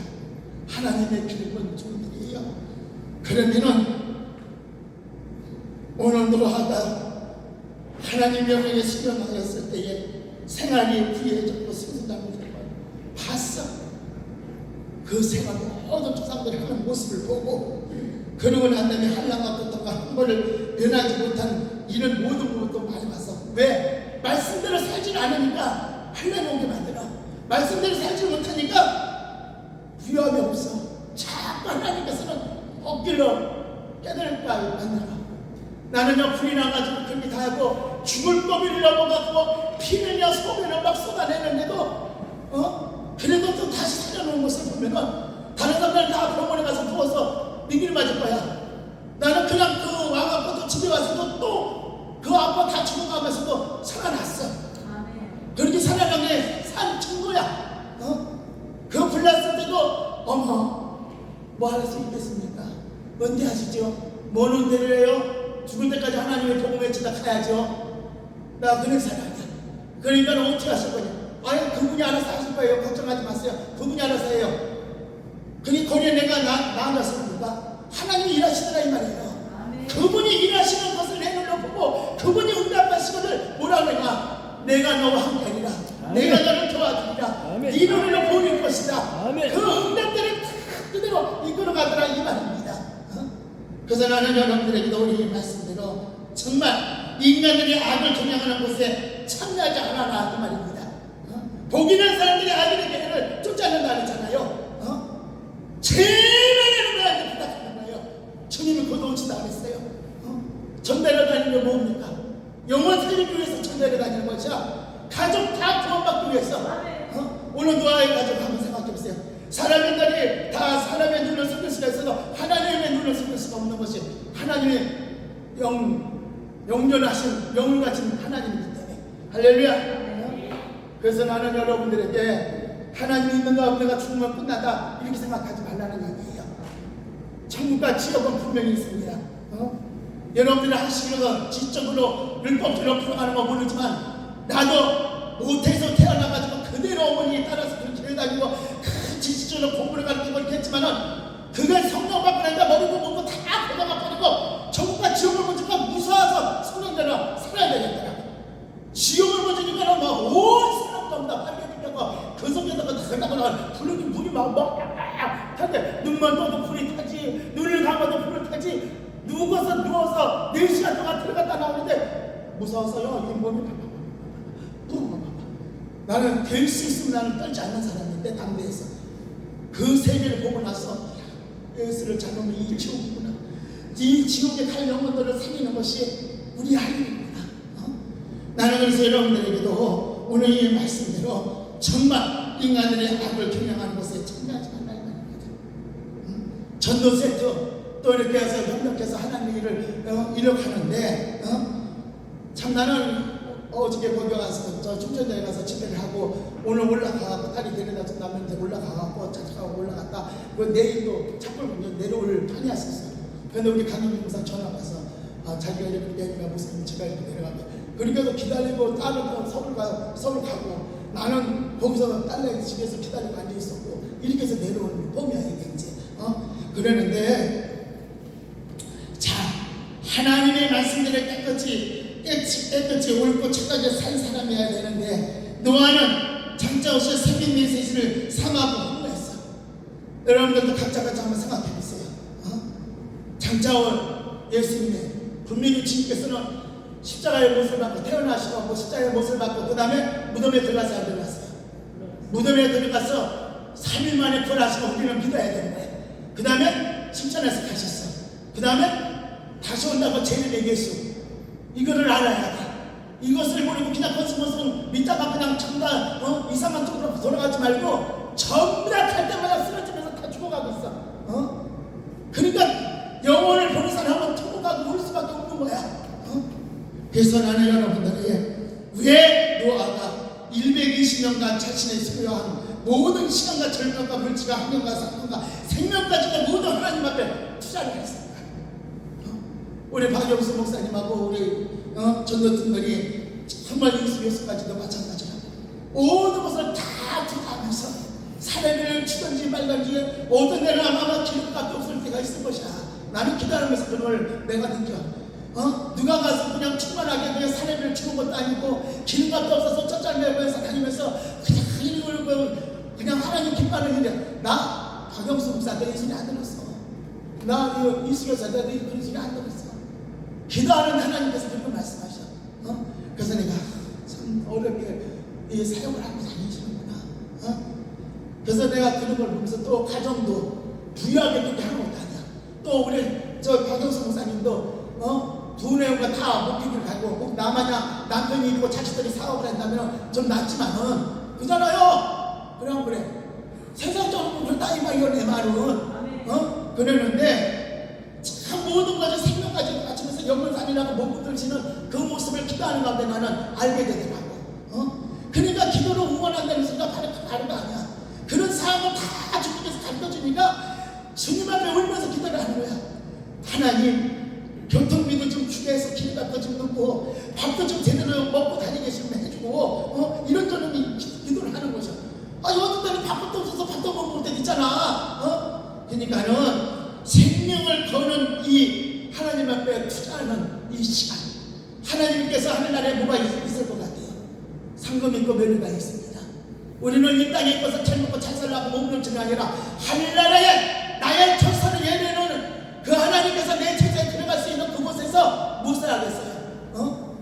하나님의 기름은 종들이에요. 그러면은 오늘 노아가 하나님 명령에 수렴하였을 때에 생활이 부유해졌고 승승장구되는 걸 봤어. 그 생활 모든 조상들이 하는 모습을 보고 그러고 난 다음에 한량과 것들과 한 번을 변하지 못한 이런 모든 것도 많이 봤어. 왜? 말씀대로 살지 않으니까 하나님 오게 만들어. 말씀대로 살지 못하니까 부여함이 없어. 자꾸 하나님께서는 억길로 깨달을까 만들어. 나는요 불이 나가지고 그렇게 다 하고 죽을 고비를 넘어가고 피는요 소변을 막 쏟아내는데도 그래도 또 다시 살려놓은 모습을 보면은 다른 사람들 다 병원에 가서 누워서 니길 맞을 거야. 나는 그냥 그 와갖고 또 집에 와서도 또 그 아빠 다 죽어가면서도 살아났어. 그렇게 살아나게 산 친구야. 그 불났을 때도 어머 뭐 할 수 있겠습니까? 은퇴하시죠. 뭔 은퇴를 해요? 죽을 때까지 하나님의 복음 외치다 가야죠. 나 그런 사람이야. 그러니까 어떻게 하실 거냐? 아유, 그분이 알아서 하실 거예요. 걱정하지 마세요. 그분이 알아서 해요. 그니 거기에 내가 나아졌습니까? 하나님이 일하시더라 이 말이에요. 아멘. 그분이 일하시는 것을 내 눈으로 보고 그분이 응답하시거늘 뭐라 그러냐? 내가 너와 함께하리라. 아멘. 내가 너를 도와주리라. 아멘. 네 눈으로 보일 것이다. 아멘. 그 응답들을 다 그대로 이끌어가더라 이 말입니다. 그래서 나는 여러분들에게도 우리 말씀대로 정말 인간들이 악을 경영하는 곳에 참여하지 않아라 그 말입니다. 복 있는 사람들이 악인의 계획을 쫓아낸다 그랬잖아요. 제일 많이 부탁하는 거예요. 주님은 거두어진다 그랬어요. 전대를 다니는 게 뭡니까? 영원 살리기 위해서 전대를 다니는 것이야. 가족 다 구원받기 위해서. 오늘 노아의 가족 한번 생각해보세요. 사람들이 다 사람의 눈을 숨길 수가 있어도 하나님의 눈을 숨길 수가 없는 것이 하나님의 영존하신 영을 가진 하나님이기 때문에. 할렐루야. 그래서 나는 여러분들에게 하나님이 있는가 없는가 죽으면 끝나다 이렇게 생각하지 말라는 얘기예요. 천국과 지옥은 분명히 있습니다. 여러분들이 하시는 지적으로 율법대로 풀어가는 거 모르지만 나도 모태에서 태어나가지고 그대로 어머니에 따라서 그렇게 다니고 지식적으로 공부를 가르치고 이렇게 했지만은 그걸 성령 받고 나니까 머리고 뭐고 다 배다가 버리고 천국과 지옥을 보니까 무서워서 성령대로 살아야 되겠더라. 지옥을 보니까 막온 사람 전부 다 빨개지려고 그 속에다가 나가다가 불이 물이 막 하는데 눈만 떠도 불이 타지 눈을 감아도 불을 타지 누워서 4시간 동안 들어갔다 나오는데 무서워서요 이 몸이 나는 될 수 있으면 나는 떨지 않는 사람인데 담대해서 그 세계를 보고 나서 예수를 잡으면 이 지옥이구나. 이 지옥에 갈 영혼들을 살리는 것이 우리 할 일입니다. 나는 그래서 여러분들에게도 오늘 이 말씀대로 정말 인간들의 악을 경영하는 것에 참여하지 말라 이 말입니다. 전도 세트 또 이렇게 해서 협력해서 하나님의 일을 이뤄가는데 참 나는 어저께 거기 가서 저 충천도에 가서 집회를 하고 오늘 올라가고 딸이 데려다 준다면 이제 올라가고 찾아가고 올라갔다 그 내일도 차를 보면 내려올 판이 왔었어요. 그런데 우리 강영민 목사 전화 와서 자기가 이렇게 내리가 목사님 제가 이렇게 내려가면 그러니까 기다리고 딸은 서울 가고 나는 거기서 딸네 집에서 기다리고 앉아 있었고 이렇게 해서 내려오는 봄이야 이게 이제 그러는데 자 하나님의 말씀대로 깨끗이 옳고 착하게 산 사람이어야 되는데 노아는 장자옷이 생명 메시지를 삼하고 흥분했어. 여러분들도 각자가 한번 생각해보세요. 장자옷 예수님의 분명히 주님께서는 십자가의 못을 받고 태어나시고 십자가의 못을 받고 그 다음에 무덤에 들어가서 안 들어갔어요. 무덤에 들어가서 3일 만에 부활하시고 우리는 믿어야 되는 거예요. 그 다음에 승천해서 가셨어요. 그 다음에 다시 온다고 죄를 얘기했어. 이거를 알아야 돼. 이것을 모르고 그냥 거스거스 믿다가 그냥 정말 이상한 쪽으로 돌아가지 말고 전부 다 갈 때마다 쓰러지면서 다 죽어가고 있어. 그러니까 영혼을 보는 사람은 통곡하고 울 수밖에 없는 거야. 그래서 나는 여러분들이 왜 노아가 120년간 자신의 소유한 모든 시간과 절벽과 물질과 환경과 상품과 생명까지도 모두 하나님 앞에 투자를 했습니다. 우리 박영수 목사님하고 우리 전도팀들이 정말 예수까지도 마찬가지로 모든 것을 다 투자하면서 사례를 치든지 말든지 어떤 데는 아마 기름값도 없을 때가 있을 것이야. 나는 기다리면서 그걸 내가 느껴. 누가 가서 그냥 충만하게 그냥 사례를 치는 것도 아니고 기름값도 없어서 쫓아내면서 다니면서 그냥 이걸 그냥 하나님 기뻐하는 일이야. 나 박영수 목사한테 이 소리 안 들었어. 나 이수교사한테 그런 소리 안 들었어. 기도하는 하나님께서 그렇게 말씀하셔. 그래서 내가 참 어렵게 이 사역을 하고 다니시는구나. 그래서 내가 그런 걸 보면서 또 가정도 부유하게 그렇게 하는 것도 아니야. 또 우리 저 박영수 목사님도 두 내용과 다 목표를 가지고 나마냥 남편이 있고 자식들이 사업을 한다면 좀 낫지만은 그잖아요. 그럼 그래. 세상적으로 그렇다 이 말이야 내 말은. 그러는데 참 모든 것을 생명까지 갖추면서 영원산이라고 몸을 들지는 그 모습을 기도하는 가운데 나는 알게 되더라고. 그러니까 기도로 응원한다는 소리가 바로 거 아니야. 그런 사람을 다 주님께서 가르쳐주니까 주님 앞에 울면서 기도를 하는 거야. 하나님 교통비도 좀 주게 해서 길 밥도 좀 넣고 밥도 좀 제대로 먹고 다니게 좀 해주고 이런 저놈이 기도를 하는 거죠. 아니 어떤 때는 밥도 없어서 밥도 못 먹을 때 있잖아. 그러니까는 생명을 거는 이 하나님 앞에 투자하는 이 시간, 하나님께서 하늘나라에 뭐가 있을 것 같아요? 상금 있고 면류가 있습니다. 우리는 이 땅에 있어서 잘 먹고 잘 살라고 몸부림치는 아니라 하늘나라에 나의 처소를 예배하는 그 하나님께서 내 처소에 들어갈 수 있는 그곳에서 무엇을 하겠어요?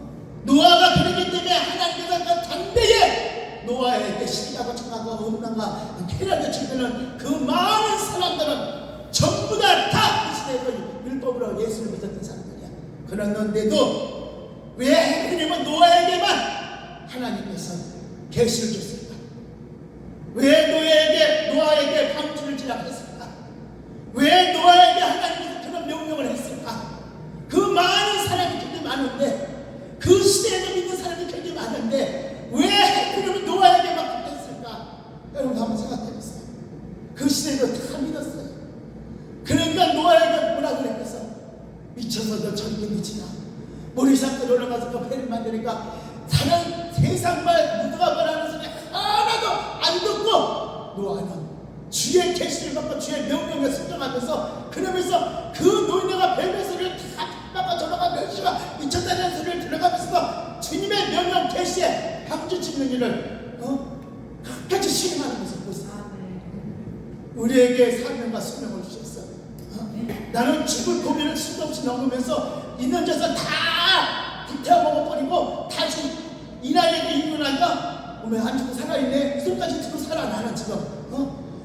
노아가 그러기 때문에 하나님께서 그 담대에 노아에게 시기하고 청하고 음란과 쾌락에 즐기는 그 많은 사람들은 전부 다 그 시대의 율법으로 예수를 믿었던 사람들이야. 그런데도 왜 하나님은 노아에게만 하나님께서 계시를 줬을까? 왜 노아에게 방주를 지락했을까? 왜 노아에게 하나님께서 그런 명령을 했을까? 그 많은 사람이 그렇게 많은데, 그 시대에도 믿는 사람이 그렇게 많은데 왜 하나님은 노아에게만 그렇게 했을까? 여러분 한번 생각해보세요. 그 시대도 다 믿었어요. 그러니까 노아에게 뭐라고 그랬겠어? 미쳐서도 저렇게 미치나? 모리산길 올라가서 그 배를 만드니까 다른 세상말 누가 말하는 소리 하나도 안 듣고 노아는 주의 계시를 받고 주의 명령에 순종하면서, 그러면서 그 노인네가 뱀의 소리를 다 바꿔 저러가 멸시가 미쳤다는 소리를 들어가면서 주님의 명령 계시에 방주 짓는 일을 끝까지 실행하는 것을 보세요. 우리에게 사명과 소명을 주셨어. 나는 죽을 고비를 수도 없이 넘으면서 있는 데서 다 불태워 먹어버리고 다시 이 나이에도 있구나니까 안 죽고 살아있네, 손까지 들고 살아나는 지금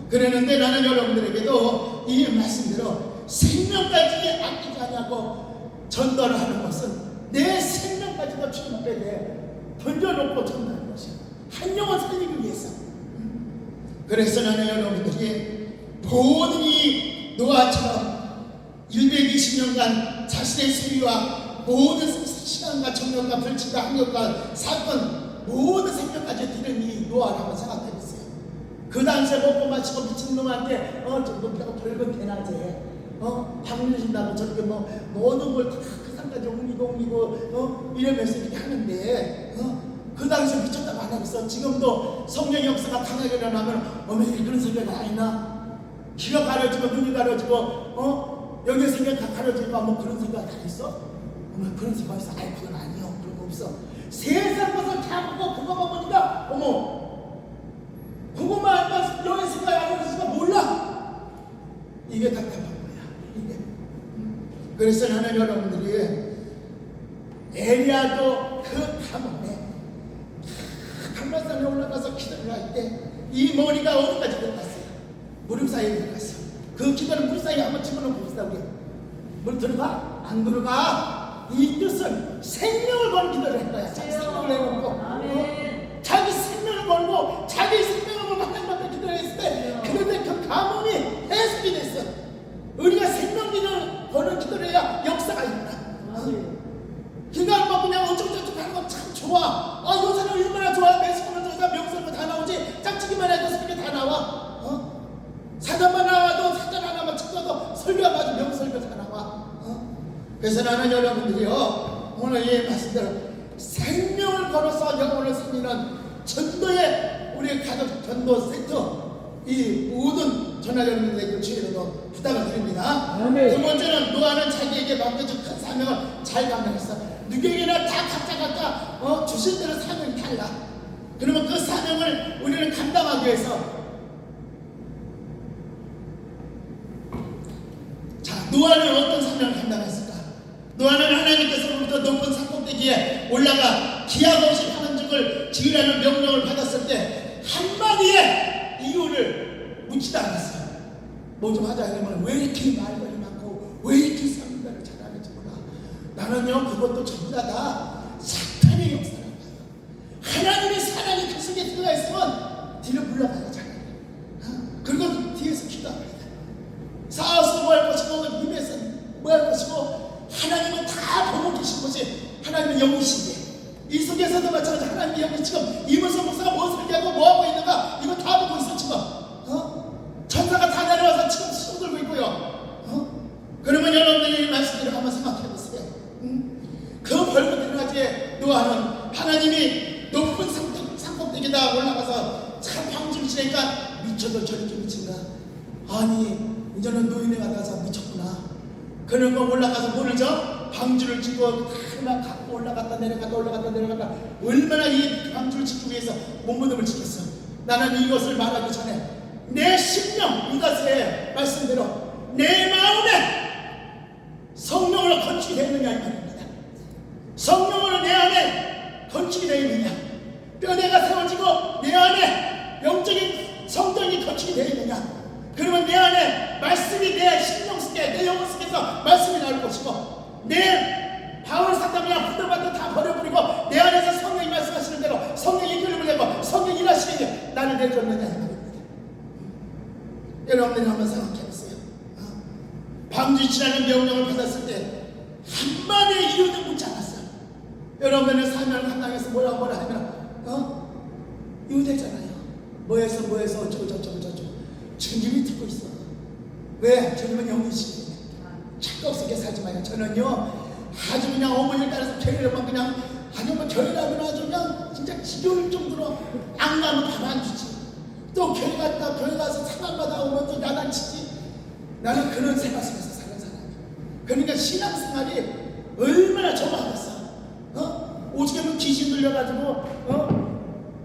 그랬는데, 나는 여러분들에게도 이 말씀대로 생명까지 아끼지 않냐고 전도를 하는 것은 내 생명까지도 주님 앞에 내 던져놓고 전도하는 것이야. 한 영혼 살리기 위해서. 그래서 나는 여러분들이 모든 이 노아처럼 120년간 자신의 소유와 모든 시간과 정력과 불치과 학력과 사건 모든 생명까지 드린 이 노아라고 생각해보세요. 그 당시에 먹고 마시고 미친놈한테 저거 별거 개나제 방문 주신다고 저렇게 모든 걸 다 그 상까지 옮기고 이러면서 이렇게 하는데 그 당시에 미쳤다고 안 하겠어. 지금도 성령의 역사가 강하게 일어나면 그런 소리가 아니나? 귀가 가려지고 눈이 가려지고 여기 생각 다 가려지고 그런 생각 다 있어? 그런 생각 있어? 아니 그건 아니요. 그런 거 없어. 세상 것을 다 보고 그거만 보니까 그거만 여기 생각이 안 오니까 몰라. 이게 답답한 거야. 이게. 그래서 나는 여러분들이 에리야도 그 탐험에 강만산에 올라가서 기도를 할 때 이 머리가 어디까지 들어갔어요? 무릎 사이에 들어갔어. 그 기도는 물 사이에 한번 집어넣고 봅시다. 우리 물 들어가? 안 들어가? 이 뜻은 생명을 거는 기도를 한 거야. 자기 생명을 내놓고 자기 생명을 걸고 자기 생명을 걸고 하나님 앞에 기도를 했을 때, 그런데 그 가뭄이 해석이 됐어. 우리가 생명기를 거는 기도를 해야 역사가 있구나. 그러니까 그냥 어쩌고저쩌고 하는 건 참 좋아. 요새는 얼마나 좋아. 매스컴을 들어서 명설도 다 나오지. 짝짓기만 해도 설교 다 나와. 사전만 나와도 사전 하나만 찍어도 설교가 맞은 명설교 다 나와. 그래서 나는 여러분들이요, 오늘 이 말씀대로 생명을 걸어서 영혼을 살리는 전도의 우리 가족 전도 센터, 이 모든 전화 여러분들에게 주의로도 부탁을 드립니다. 두 번째는 노아는 자기에게 맡겨준 큰 사명을 잘 감당했어. 누구에게나 다 각자 주신 대로 사명이 달라. 그러면 그 사명을 우리는 감당하기 위해서, 자, 노아는 어떤 사명을 감당했을까? 노아는 하나님께서부터 높은 산꼭대기에 올라가 기약 없이 하는 죽을 지으라는 명령을 받았을 때 한마디의 이유를 묻지도 않았어요. 뭐 좀 하자 이러면 왜 이렇게 말벌이 많고 왜 이렇게 사람들을 잘하는지 몰라. 나는요, 그것도 전부 다 사탄의 역사라는 거예요. 하나님의 사랑이 그 속에 들어가 있으면 뒤로 물러가야 잘해. 그리고 뒤에서 기도합니다. 싸워서 뭐 할 것이고 힘에서 뭐 할 것이고, 하나님은 다 보고 계신 것이 하나님의 영이신데, 이 속에서도 마찬가지 하나님의 영이 지금 이문성 목사가 무엇을 얘기하고 뭐하고 있는가 이거 다 보고 있어 지금. 천사가 다 내려와서 지금 수고 들고 있고요. 그러면 여러분들이 이 말씀대로 한번 생각해 보세요. 그 기도하는 하나님이 높은 산꼭대기에다 올라가서 참 방주를 치니까 미쳐도 저렇게 미친가? 아니 이제는 노인에 가서 미쳤구나. 그런 거 올라가서 뭐를 줘? 방주를 치고 하나 갖고 올라갔다 내려갔다 올라갔다 내려갔다 얼마나 이 방주를 지키기 위해서 몸부림을 지켰어. 나는 이것을 말하기 전에 내 심령 이것의 말씀대로 내 마음에 성령으로 건축이 되어 있느냐 이 말입니다. 성령으로 내 안에 건축이 되어 있느냐, 뼈대가 세워지고 내 안에 영적인 성전이 건축이 되어 있느냐. 그러면 내 안에 말씀이 내 심령 속에 내 영혼 속에서 말씀이 나올 것이고 내 바울 사람이나 부들바들 다 버려버리고 내 안에서 성령이 말씀하시는 대로 성령이 이끌림을 내고 성령이 일하시는 나를 내줬느냐 이 말입니다. 여러분들이 한번 생각해보세요. 방주치라는 명령을 받았을 때 한마디의 이유도 묻지 않았어요. 여러분들은 사명을 감당해서 뭐라 하면 이유되잖아요. 뭐해서 어쩌고 저쩌고 주님이 듣고 있어. 왜? 주님은 영이시거든요. 착각 속에 살지 마요. 저는요 아주 그냥 어머니를 따라서 교회를만 그냥 아주 뭐 교회라면 아주 그냥 진짜 지겨울 정도로 안 가면 가만 주지. 또 교회 가서 상황받아 오면 또 야단치지. 나는 그런 생활 속에서 사는 사람이야. 그러니까 신앙생활이 얼마나 저하겠어. 오죽하면 귀신 들려가지고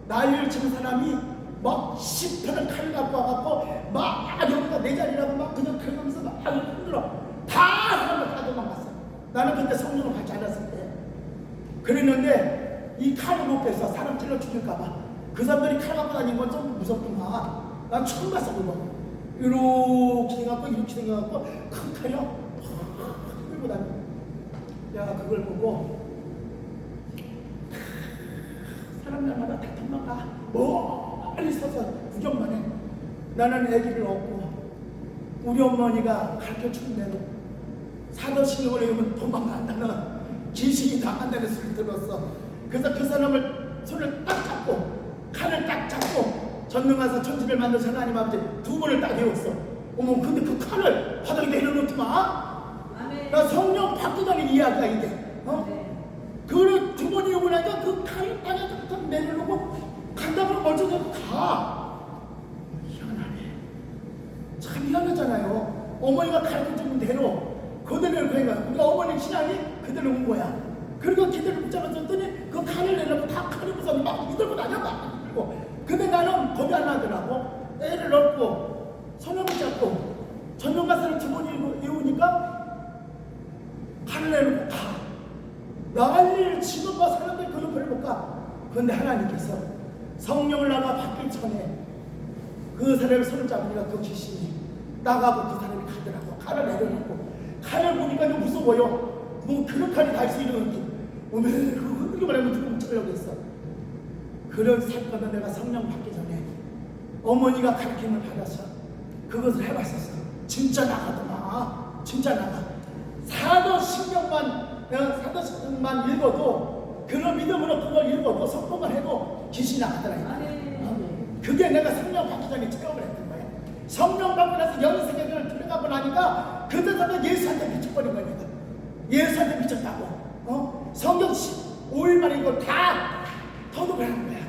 난리를 치는 사람이 막 10편을 칼 갖고 와갖고 막 여기가 내 자리라고 막 그냥 그러면서 막 흔들어. 다 사람들 다 도망갔어. 나는 그때 성령을 받지 않았을 때 그랬는데 이 칼을 못 뺐어. 사람 찔러 죽일까봐. 그 사람들이 칼 갖고 다니는 건 좀 무섭구만. 난 처음 봤어 그거. 이렇게 생각하고 이렇게 생각하고 큰 칼이요 들고 다녀. 내가 그걸 보고 사람들마다 다 도망가. 멀리 서서 구경만 해. 나는 아기를 얻고 우리 어머니가 가르쳐준 대로 사도신경을 외우면 도망간다는 귀신이 당한다는 소리를 들었어. 그래서 그 사람을 손을 딱 잡고 칼을 딱 잡고 전능하사 천지를 만드신 하나님 아버지 두 번을 딱 외웠어. 어머 근데 그 칼을 바닥에 내려놓지 마. 나 성령 받고 다니는 이야기야 이게. 그걸 두 번 외우고 나니까 그 칼을 땅에 딱 내려놓고 간다고 멀쩡하고 가. 희한하네. 참 희한하잖아요. 어머니가 가르쳐준 대로 그대로 그런 거야. 그러니까 어머니 신앙이 그대로 온 거야. 그리고 기대를 붙잡아줬더니 그 칼을 내려고 다 칼을 부숴서 막 이들고 다녀 막 이들고. 근데 나는 겁이 안 나더라고. 애를 얻고 손을 붙잡고 전용가사를 두 번 외우니까 칼을 내려고 가. 난리를 치고 막 사람들이 그 옆을 못 가. 그런데 하나님께서 성령을 나가 받기 전에 그 사람의 손을 잡으니까 그 귀신이 나가고 그 사람이 가더라고. 칼을 내려놓고 칼을 보니까 좀 무서워요. 뭐 그런 칼이 다 있어 이런 느낌. 오늘 그거 흔들기만 하면 누구 묻혀려고 했어. 그런 사건을 내가 성령 받기 전에 어머니가 가르침을 받아서 그것을 해봤었어. 진짜 나가더만. 진짜 나가. 사도신경만 읽어도 그런 믿음으로 그걸 읽어도 성공을 해도 귀신이 나가더라. 그게 내가 성령 받기 전에 체험을 했던 거야. 성령 받고 나서 영세계를 들어가고 나니까 그때부터 예수한테 미쳐버린 거야. 내가 예수한테 미쳤다고. 성경 5일 만에 이걸 다 터득을 하는 거야. 다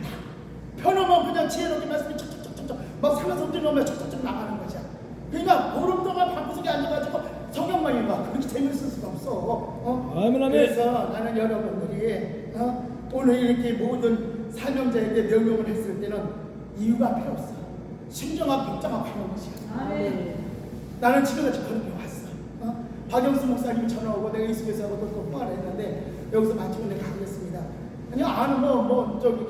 펴놓으면 그냥 지혜롭게 말씀이 척척척척 막 상하성들 넣으면 척척척 나가는 거지. 그러니까 보름 동안 방구석에 앉아가지고 성경만 읽어. 그렇게 재밌을 수가 없어. 아멘. 그래서 나는 여러분들이 오늘 이렇게 모든 사명자에게 명령을 했을 때는 이유가 필요 없어. 심정하고 복잡하고 하는 것이야. 아멘. 나는 지금까지 그렇게 왔어. 박영수 목사님이 전화 오고 내가 이수교사하고 또 통화를 했는데 여기서 마치고 내가 가겠습니다. 그냥 아는 저기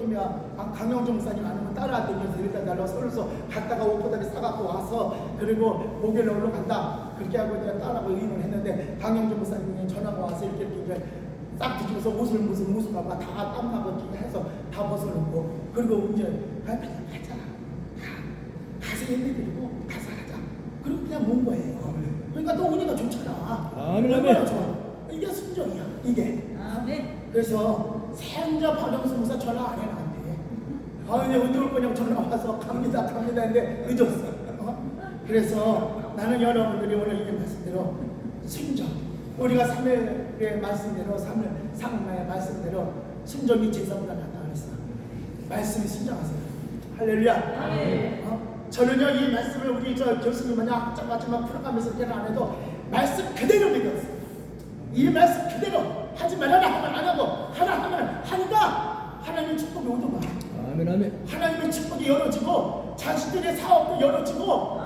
강영종 목사님 아는 따라다니면서 일단 날라와 서울서 갔다가 오토다리 사갖고 와서 그리고 목요일에 올라간다 그렇게 하고 내가 따라고 의논을 했는데 강영종 목사님이 전화가 와서 이렇게 싹 뒤집어서 옷을 무슨 가고 다 땀나고 해서 다 벗어놓고 그리고 이제 가자 가서 얘기드리고 가서 하자 그리고 그냥 온 거예요. 그러니까 또 오니까 좋잖아. 얼마나 좋아. 이게 순종이야 이게. 그래서 생전 박영수 목사 전화 안 해 나한테. 이제 언제 올 거냐고 전화 와서 갑니다 했는데 늦었어. 그래서 나는 여러분들이 오늘 이 말씀대로 순종. 우리가 3회 우리의 말씀대로 상마의 말씀대로 순종이 제사보다 낫다 그랬어. 말씀에 순종하세요. 할렐루야. 저는요 이 말씀을 우리 저 교수님은 학자마지막 풀어가면서 이렇게 안 해도 말씀 그대로 믿었어요. 이 말씀 그대로 하지 말아라 하면 안 하고 하라 하면 하니까 하나님의 축복이 오는 거야. 아멘 아멘. 하나님의 축복이 열어지고 자신들의 사업도 열어지고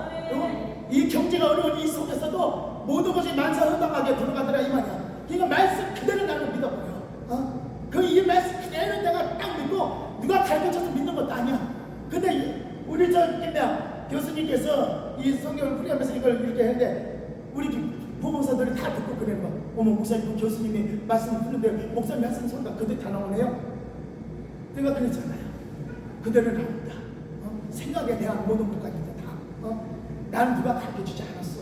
이 경제가 어려운 이 속에서도 모든 것이 만사흔당하게 돌아가더라 이 말이야. 이거 말씀 그대로 나를 믿어버려. 그 이 말씀 그대로 내가 딱 믿고 누가 가르쳐줘서 믿는 것도 아니야. 근데 우리 저 교수님께서 이 성경을 풀이하면서 이걸 이렇게 했는데 우리 부목사들이 다 듣고 그러는 거야. 어머 목사님 교수님이 말씀을 푸는데 목사님 말씀 소리가 그대로 다 나오네요. 내가 그랬잖아요. 그대로 나온다. 생각에 대한 모든 것까지도 다. 나는 누가 가르쳐주지 않았어.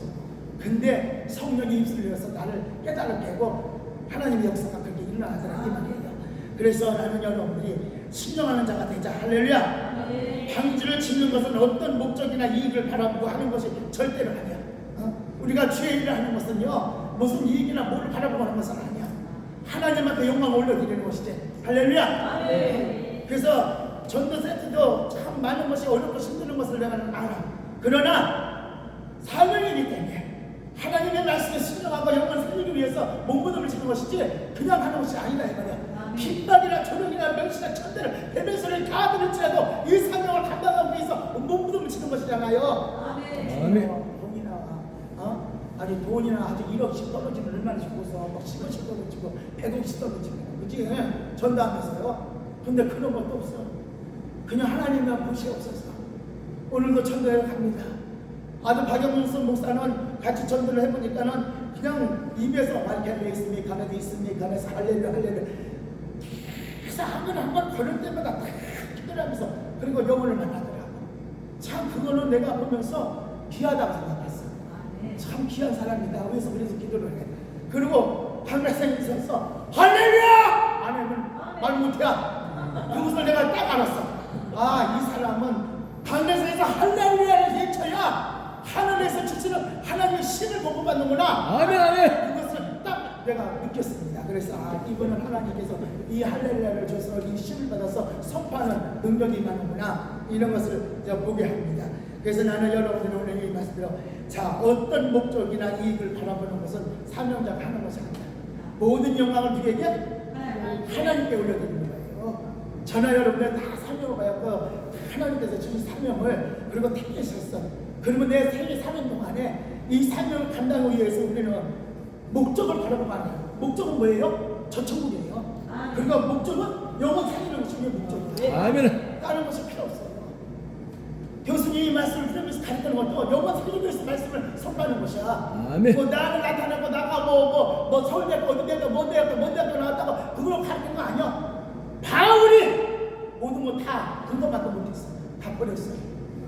근데 성령이 입술을 열어서 나를 깨달게 하고 하나님의 역사가 그렇게 일어나더라 이 말이에요. 그래서 나는 여러분들이 순종하는 자가 되자. 할렐루야. 방주를 짓는 것은 어떤 목적이나 이익을 바라보고 하는 것이 절대로 아니야. 우리가 주의 일을 하는 것은요 무슨 이익이나 뭐를 바라보고 하는 것은 아니야. 하나님한테 영광을 올려드리는 것이지. 할렐루야. 그래서 전도 세트도 참 많은 것이 어렵고 힘드는 것을 내가 알아. 그러나 사명이기 때문에 하나님의 말씀에 순종하고 영광을 살리기 위해서 몸부림을 치는 것이지 그냥 하는 것이 아니다 이 말이야. 핍박이나 조롱이나 멸시나 천대를 배면서를 다 들을지라도 이 사명을 감당하기 위해서 몸부림을 치는 것이잖아요. 아멘. 돈이 나와. 아니 돈이나 아주 1억씩 떨어지면 얼마나 주고서 막 10억씩 떨어지고 100억씩 떨어지고 그치? 전도하면서요. 근데 그런 것도 없어. 그냥 하나님만 보시 없어서 오늘도 전도에 갑니다. 아들 박영선 목사는 같이 전도를 해보니까는 그냥 입에서 말케르 있습니까? 가나디 있습니까? 하면서 할렐루야 할렐루야 그래서 한 번 걸을 때마다 딱 기도하면서 그리고 영혼을 만나더라고. 참 그거는 내가 보면서 귀하다고 생각했어. 참 귀한 사람이다. 그래서 기도를 해. 그리고 당회생이 있어서 할렐루야! 안 하면 말 못해. 그것을 내가 딱 알았어. 아, 이 사람은 당회생에서 할렐루야를 외쳐야 하늘에서 주시는 하나님의 신을 보고받는구나. 아멘 아멘. 그것을 딱 내가 느꼈습니다. 그래서 이분은 하나님께서 이 할렐루야를 줘서 이 신을 받아서 선포하는 능력이 있는구나. 이런 것을 제가 보게 합니다. 그래서 나는 여러분들 오늘 이 말씀대로 자 어떤 목적이나 이익을 바라보는 것은 사명자가 하는 것이 아니다. 모든 영광을 누구에게? 하나님께 올려드리는 거예요. 저나 여러분들 다 사명을 받았고 하나님께서 주신 사명을 그리고 택하셨어. 그러면 내 생애 사는 동안에 이 사명을 감당하기 위해서 우리는 목적을 바라보면 안 돼요. 목적은 뭐예요? 저 천국이에요. 그러니까 목적은 영혼 살리는 것이 우리의 목적이에요. 아멘. 다른 것이 필요 없어요. 교수님이 말씀을 들으면서 가르치는 것도 영혼 살리기 위해서 말씀을 선포하는 것이야. 아멘. 뭐 나를 나타내고 나가 뭐 서울대학교 어디 대학교 뭔 대학교 나왔다고 그걸 가르치는 거 아니야. 바울이 모든 거 다 근거밖에 못했어. 다 버렸어요.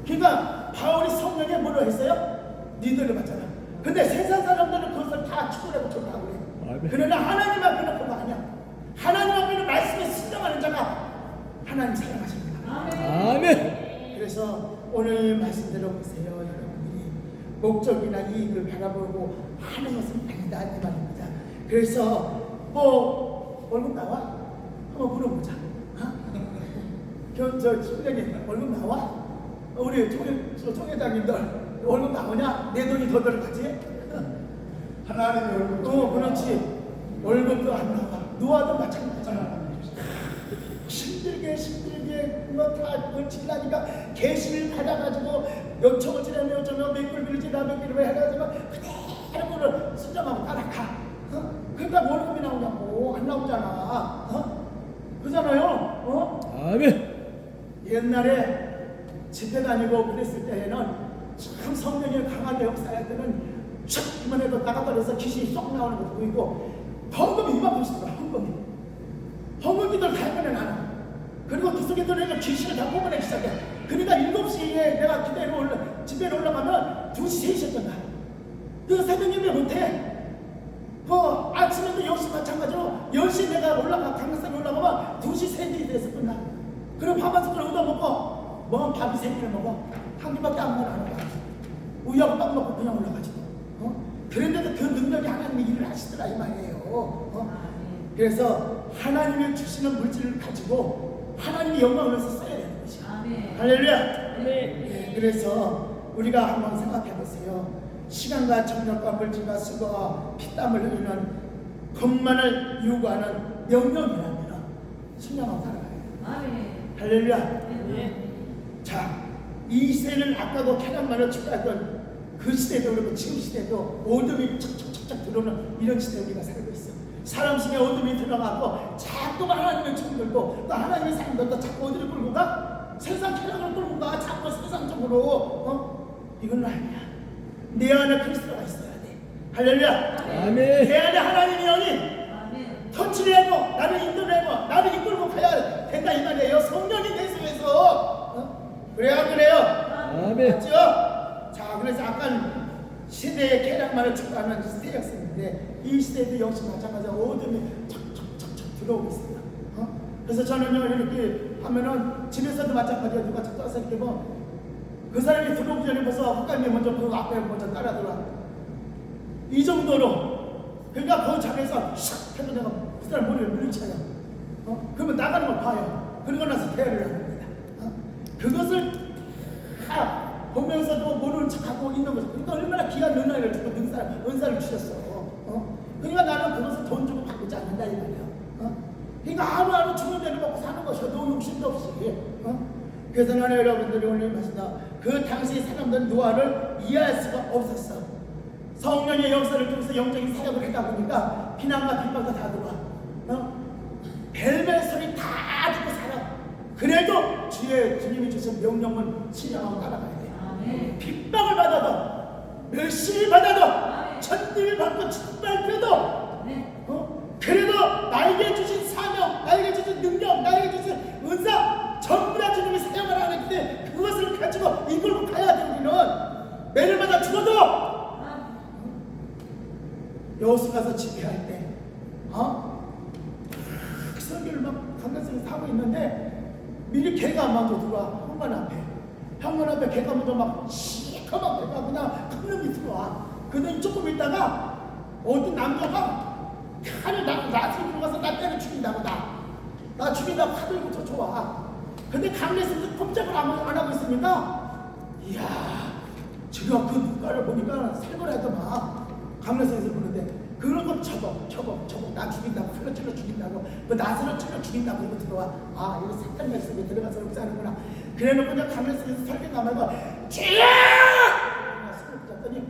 그러니까 바울이 성령에 뭐로 했어요? 니들을 받잖아. 근데 세상 사람들은 그것을 다 추구하고 좋다고 그래. 아멘. 그러나 하나님 앞에는 그거 아니야. 하나님 앞에는 말씀에 순종하는 자가 하나님 사랑하십니다. 아멘. 그래서 오늘 말씀대로 보세요. 여러분들이 목적이나 이익을 바라보고 하는 것은 아니다 이 말입니다. 그래서 뭐 월급 나와? 한번 물어보자. 저 신랑이 월급 나와? 우리 총회장님들 월급 나오냐? 내 돈이 더 들어가지? 하나님의 얼굴. 그렇지. 월급도 안 나와. 누워도 마찬가지야. 힘들게 뭐다 걸치려니까 계시를 받아가지고 요청을 지내면 요청을 몇불 빌지 몇 불을 해가지고 그대로 그걸 순정하고 따라가. 그러니까 월급이 나오냐고. 안 나오잖아. 그잖아요. 아멘. 옛날에 집회 다니고 그랬을 때에는 참 성령이 강하게 역사할 때는 촥 이만해도 나가버려서 귀신이 쏙 나오는 것도 보이고 헌금이 이만큼씩 들어. 헌금기들 갈거는 안 와. 그리고 그 속에 들어있는 귀신을 다 뽑아내기 시작해. 그러니까 7시에 내가 집회로 올라가면 2시 3시였잖아. 그 새벽 예배 못해. 아침에도 역시 마찬가지로 10시에 내가 강릉산에 올라가면 2시 3시 돼서 끝나. 그럼 밥 한 숟갈 얻어먹고 뭐 밥이 3끼를 먹어. 한 끼밖에 안 먹어. 우유하고 빵 먹고 그냥 올라가지. 그런데도 그 능력이 하나님이 일을 하시더라 이 말이에요. 그래서 하나님이 주시는 물질을 가지고 하나님의 영광을 위해서 써야 되는 것이죠. 할렐루야. 네, 그래서 우리가 한번 생각해 보세요. 시간과 정력과 물질과 수고와 피땀을 흘리는 것만을 요구하는 명령이라면 신령하고 살아가요. 할렐루야. 자, 이 시대는 아까도 캐나만을 추구하던 그 시대도 그렇고 지금 시대도 어둠이 척척척척 들어오는 이런 시대에 우리가 살고 있어. 사람 속에 어둠이 들어가고 자꾸 하나님의 종들도 또 하나님의 사람들도 자꾸 어디를 끌고 가? 세상 쾌락을 끌고 가. 자꾸 세상적으로. 이건 아니야. 내 안에 그리스도가 있어야 돼. 할렐루야. 아멘. 내 안에 하나님의 영이 터치를 하고 나를 인도하고 나를 이끌고 가야 된다 이 말이에요. 성령이 내 속에서. 그래야 그래요. 아멘. 맞죠? 자, 그래서 아까 시대의 쾌락만을 추구하는 시대였었는데 이 시대도 역시 마찬가지로 어둠이 척척척척 들어오고 있습니다. 그래서 저는요 이렇게 하면은 집에서도 마찬가지로 누가 찾아와서 이렇게 그 사람이 들어오기 전에 벌써 헛갈미 먼저 그 앞에 먼저 따라 들어와. 이 정도로 그러니까 그 자리에서 샥 해도 내가 그 사람 머리를 물리쳐요. 그러면 나가는 걸 봐요. 그러고 나서 대화를 합니다. 그것을 다 보면서도 모르는 척하고 있는 거죠. 그러니까 얼마나 귀한 은혜를 주고 은사를 주셨어. 그러니까 나는 그것을 돈 주고 바꾸지 않는다 이 말이에요. 그러니까 하루하루 주는 대로 먹고 사는 것이요. 너 욕심도 없이. 그래서 나는 여러분들이 오늘 말씀다 그 당시 사람들은 노아를 이해할 수가 없었어. 성령의 역사를 통해서 영적인 사역을 하다 보니까 비난과 핍박도 다 들어와. 벨벨 소리 다 듣고 살아. 그래도 주님이 주신 명령을 신령하고 따라가야 돼. 핍박을 받아도 열심히 받아도 천대를 받고 축복받아도 그래도 나에게 주신 사명, 나에게 주신 능력, 나에게 주신 은사 전부 다 주님이 사용을 하는데 그것을 가지고 이끌고 가야 돼. 우리는 매를 받아 죽어도 여호수 가서 집회할 때 설교를 막 강단성에서 하고 있는데 미리 개가 먼저 들어와. 현관 앞에 개가 먼저 막 시커먼 개가 그냥 큰 놈이 들어와. 근데 조금 있다가 어떤 남자가 칼을 나한테 들어가서 나 때려 죽인다고. 나 죽인다고 칼 들고 쫓아와. 근데 강례에서 꼼짝을 안 하고 있으니까 이야 제가 그 눈가를 보니까 살벌하더만. 강례에서 보는데 그런 거 쳐봐 나 죽인다고 칼로 찔러 죽인다고 그 낫으로 찔러 죽인다고 이거 들어와. 이거 사탄 말씀에 들어가서 그렇게 하는구나. 그래놓고 그냥 강례에서 설교가 말고 주여! 손을 붙잡더니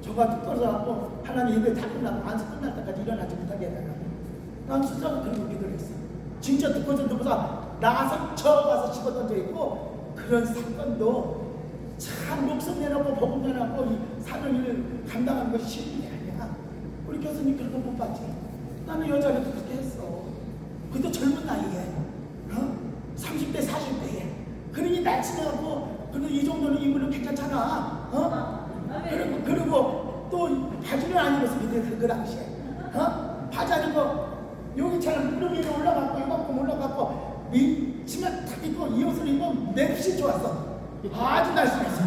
저가 뚝 떨어져갖고 하나님 입에 다 끝나고 안수 끝날 때까지 일어나지 못하게 해달라고. 난 진짜로 그런 기도를 했어. 진짜 듣고서 나가서 저가서 집어던져 있고 그런 사건도 참 목숨 내놓고 복음 내놓고 이 사명을 감당하는 것이 쉬운 게 아니야. 우리 교수님 그런 거 못 봤지? 나는 여자애도 그렇게 했어. 그것도 젊은 나이에 30대 40대에 그러니 날씬하고 그래도 이 정도는 인물은 괜찮잖아. 그리고 또 바지를 안 입었어. 그 당시에 바지 안 입고 여기처럼 무릎 위로 올라갔고 이만큼 올라갔고 치마 탁 입고 이 옷을 입으면 맵시 좋았어. 아주 날씬했어.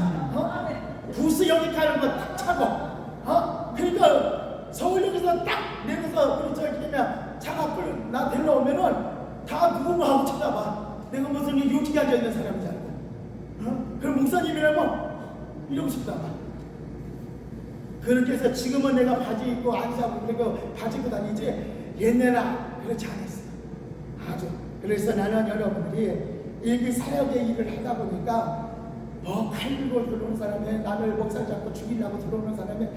부스 여기 가는 거 탁 차고 그러니까 서울역에서 딱 내려서 저기 되면 차가 나 데려오면은 다 누구고 하고 쳐다봐. 내가 무슨 요직에 앉아있는 사람이지 알고. 그럼 목사님이라면 이러고 싶다 봐. 그렇게 해서 지금은 내가 바지 입고 앉아고 그리고 바지 입고 다니지 옛날에는 그렇지 않았어. 아주. 그래서 나는 여러분들이 이 사역의 일을 하다 보니까 칼 들고 들어오는 사람에 나를 목살 잡고 죽이려고 들어오는 사람에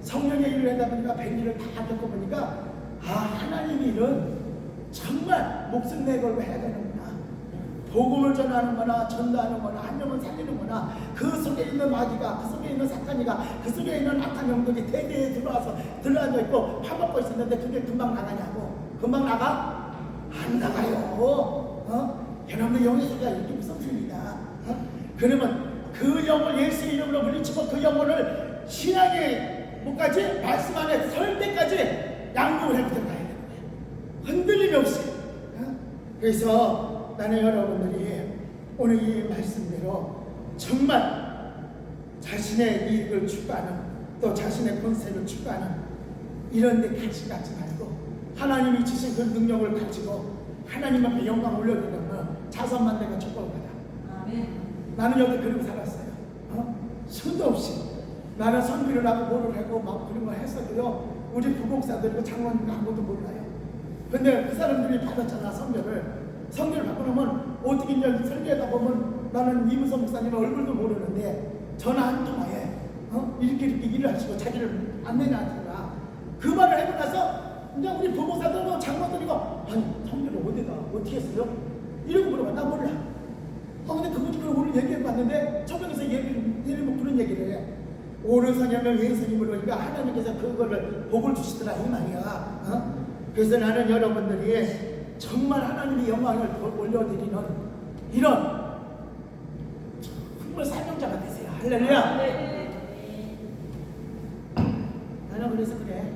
성령의 일을 하다 보니까 벤일을 다 겪어보니까 하나님 일은 정말 목숨 내걸고 해야 되는구나. 복음을 전하는 거나 전도하는 거나 한 명을 살리는 거나 그 속에 있는 마귀가 그 속에 있는 사탄이가 그 속에 있는 악한 영들이 대대에 들어앉아 있고 파먹고 있었는데 그게 금방 나가냐고. 금방 나가? 안 나가요. 여러분의 영의 소리가 이렇게 무섭습니다. 그러면 그 영을 예수의 이름으로 물리치고 그 영혼을 신앙의 뭐까지 말씀 안에 설 때까지 양육을 해부터 가야 되는 거예요. 흔들림이 없이. 그래서 나는 여러분들이 오늘 이 말씀대로 정말 자신의 이익을 추구하는 또 자신의 권세를 추구하는 이런 데 가지 말고 하나님이 주신 그 능력을 가지고 하나님 앞에 영광 올려드리면 자선만 내가 축복을 받아. 아멘. 나는 여태 그러고 살았어요. 수도 없이 나는 선비를 하고 뭐를 하고 막 그런 거 했어도요, 우리 부목사들이고 장로님도 아무도 몰라요. 근데 그 사람들이 받았잖아, 선교를 받고 나면 어떻게 이제 설교하다 보면 나는 이문서 목사님 얼굴도 모르는데 전화 한 통화에 이렇게 일을 하시고 자기를 안내하더라. 그 말을 하고 나서 이제 우리 부목사들도 장로들이고 아니 선교를 어떻게 했어요? 이러고 물어봐. 나 몰라. 근데 그분이 오늘 얘기해봤는데 저쪽에서 예를 뭐 그런 얘기를 해. 오른손이면 왼손이 물으니까 하나님께서 그거를 복을 주시더라 이 말이야. 그래서 나는 여러분들이 정말 하나님의 영광을 올려드리는 이런 정말 사명자가 되세요. 할렐루야. 나는 그래서 그래.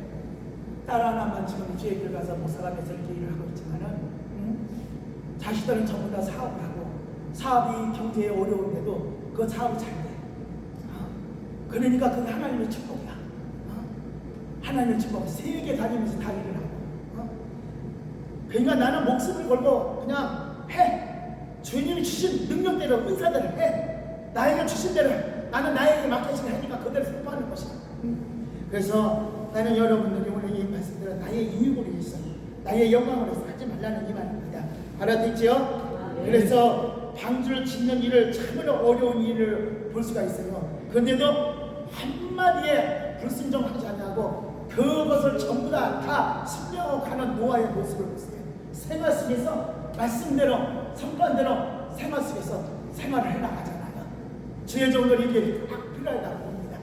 딸 하나만 지금 지혜길 가서 목사가 돼서 이렇게 일을 하고 있지만은 자식들은 전부 다 사업을 하고 사업이 경제에 어려운데도 그 사업이 잘 돼. 그러니까 그게 하나님의 축복이야. 하나님의 축복. 세계 다니면서 다 일을 하고. 그러니까 나는 목숨을 걸고 그냥 해. 주님이 주신 능력대로 은사대로 해. 나에게 주신 대로 나는 나에게 맡겨진 하니까 그대로 선포하는 것이야. 그래서 나는 여러분들이 오늘 이 말씀대로 나의 유익을 위해서 나의 영광을 위해서 하지 말라는 이 말입니다. 알아듣죠? 그래서 방주를 짓는 일을 참으로 어려운 일을 볼 수가 있어요. 그런데도 한마디에 불순종하지 않냐고 그것을 전부 다 순종하고 가는 노아의 모습을 보세요. 생활 속에서 말씀대로 선포한대로 생활 속에서 생활을 해나가잖아요. 주의 종들이 이게 딱 필요하다고 봅니다.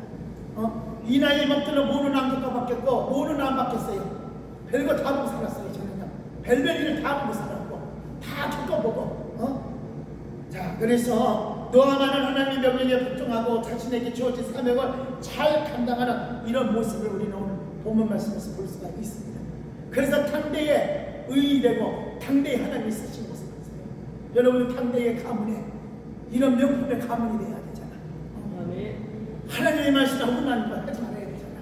이 나이에 먹들로 모는 안경도 바뀌었고 모는 안 바뀌었어요. 별거 다 보고 살았어요. 저는요. 별별 일을 다 보고 살았고 다 겪어보고 자, 그래서 노아만은 하나님의 명령에 복종하고 자신에게 주어진 사명을 잘 감당하는 이런 모습을 우리는 오늘 본문 말씀에서 볼 수가 있습니다. 그래서 당대에 의되고 당대에 하나님이 쓰신 모습을 보세요. 여러분 당대의 가문에 이런 명품의 가문이 돼야 되잖아. 하나님의 말씀을 어긋나는 걸 하지 말아야 되잖아.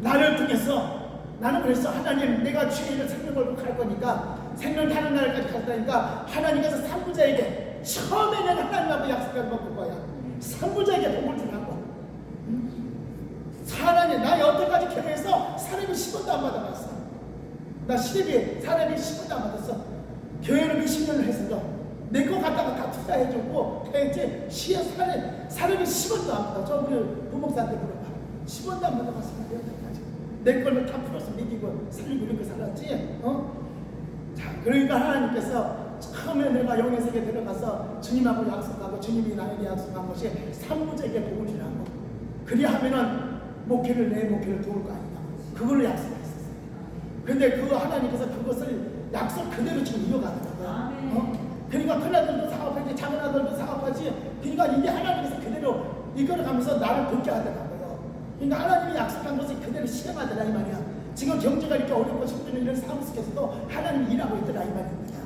나를 통해서 나는 그래서 하나님 내가 주의 생명 걸고 갈 거니까 생명 다른 날까지 갔다니까 하나님께서 산부자에게 처음에는 하나님 앞에 약속을 먹을 거야. 산부자에게 복을 주라고. 사람이 나 여태까지 교회에서 사람이 10원도 안 받아봤어. 나 시대비 사람이 10원도 안 받았어. 교회를 몇십 년을 했어도 내 거 갖다가 다 투자해주고 했지 사람이 10원도 안 받아. 저 우리 부목사한테 물어봐. 10원도 안 받아봤어. 여태까지 내 거는 다 풀어서 먹이고 살리고 이렇게 살았지. 자, 그러니까 하나님께서 처음에 내가 영의 세계에 들어가서 주님하고 약속하고 주님이 나에게 약속한 것이 산부자에게 복을 주라고. 그리하면은 내 목회를 도울 거 아니냐. 그걸로 약속했었어요. 근데 그 하나님께서 그것을 약속 그대로 지금 이어가더라고요. 그러니까 큰 아들도 사업하지 작은 아들도 사업하지. 그러니까 이게 하나님께서 그대로 이끌어가면서 나를 돕게 하더라고요. 그러니까 하나님이 약속한 것을 그대로 실행하더라 이 말이야. 지금 경제가 이렇게 어렵고 힘든 이런 상황 속에서도 하나님이 일하고 있더라 이 말입니다.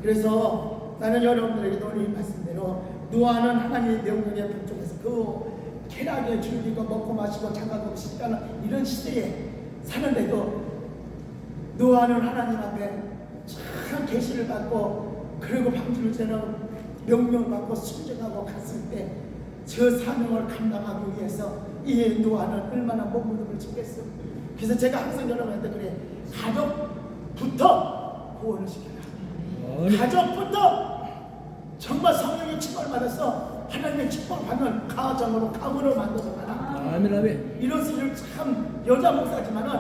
그래서 나는 여러분들에게도 오늘 이 말씀대로 노아는 하나님의 명령에 복종해서 그 쾌락에 즐기고 먹고 마시고 장가가고 싶다는 이런 시대에 사는데도 노아는 하나님 앞에 참 계시를 받고 그리고 방주를 재는 명령받고 순종하고 갔을 때 저 사명을 감당하기 위해서 이 노아는 얼마나 몸부림을 치겠어. 그래서 제가 항상 여러분한테 그래. 가족부터 구원을 시켜라. 가족부터 정말 성령의 축복을 받아서 하나님의 축복을 받는 가정으로 가문을 만들어서 가라. 아멘. 이런 소리를 참 여자 목사지만은